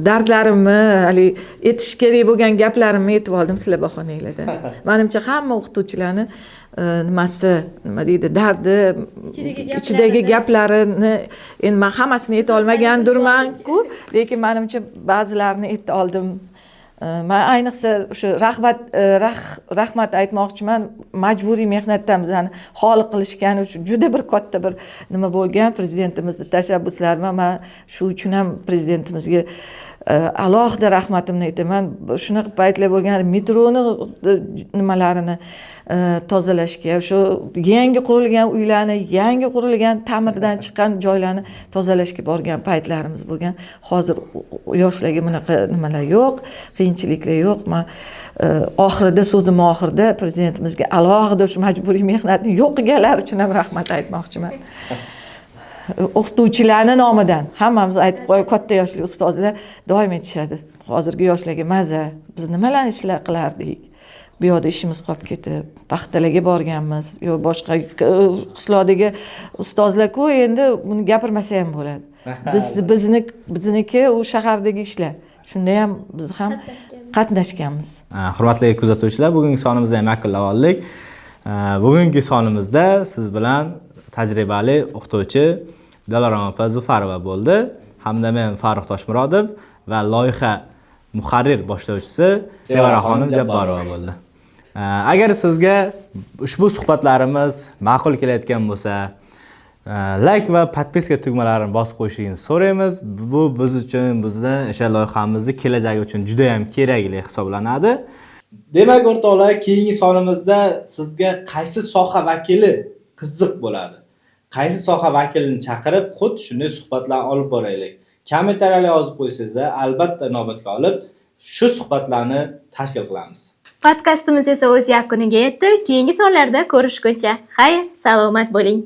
Dardlarimni, hali aytish kerak bo'lgan gaplarimni aytib oldim sizlar bahonanglarda. Menimcha hamma o'qituvchilarni nimasi, nima deydi, dardi, ichidagi gaplarini endi men hammasini ayta olmagandirman-ku, lekin menimcha ba'zilarini ayta oldim. Men ayniqsa o'sha rahmat aytmoqchiman. Majburiy mehnatdan bizani xoli qilishgani uchun juda bir katta bir nima bo'lgan prezidentimizni tashabbuslari. Men shu uchun ham prezidentimizga alohida rahmatimni aytaman. Shunaqa paytlar bo'lgan, metroni nimalarini tozalashga, shu yangi qurilgan uylarni, yangi qurilgan ta'mirdan chiqqan joylarni tozalashga borgan paytlarimiz bo'lgan. Hozir yoshlarga bunaqa nimalar yo'q, qiyinchiliklar yo'q. Men oxirida, so'zim oxirida prezidentimizga alohida shu majburiy mehnatni yo'qiganlar uchun ham rahmat aytmoqchiman. O'qituvchilarning nomidan hammamiz aytib qo'yib, katta yoshli ustozlar doim aytishadi. Hozirgi yoshlarga maza, biz nimalar ishlar qilardik. Bu yoqda ishimiz qolib ketib, paxtalarga borganmiz, yo boshqa qishloqdagi ustozlar-ku, endi buni gapirmasa ham bo'ladi. Bizniki u shahardagi ishlar. Shunda ham biz ham qatnashganmiz. Hurmatli kuzatuvchilar, bugungi sonimizni ham yakunlab oldik. Bugungi sonimizda siz bilan tajribali o'qituvchi Dilorom opa Zufarova bo'ldi, hamda men Farruh Toshmurodov va loyiha muharrir boshlovchisi Sevara xonim Jabborova bo'ldi. Agar sizga ushbu suhbatlarimiz ma'qul kelayotgan bo'lsa, like va podpiska tugmalarini bosib qo'yishingizni so'raymiz. Bu biz uchun, bizni o'sha loyihamizni kelajagi uchun juda ham kerakli hisoblanadi. Demak, o'rtoqlar, keyingi sonimizda sizga qaysi soha vakili qiziq bo'ladi? Qaysi soha vakilini chaqirib, xuddi shunday suhbatlarni olib boraylik. Kommentariylarga yozib qo'ysangiz, albatta inobatga olib, shu suhbatlarni tashkil qilamiz. Podkastimiz esa o'z yakuniga yetdi. Keyingi sonlarda ko'rishguncha, xayr, salomat bo'ling.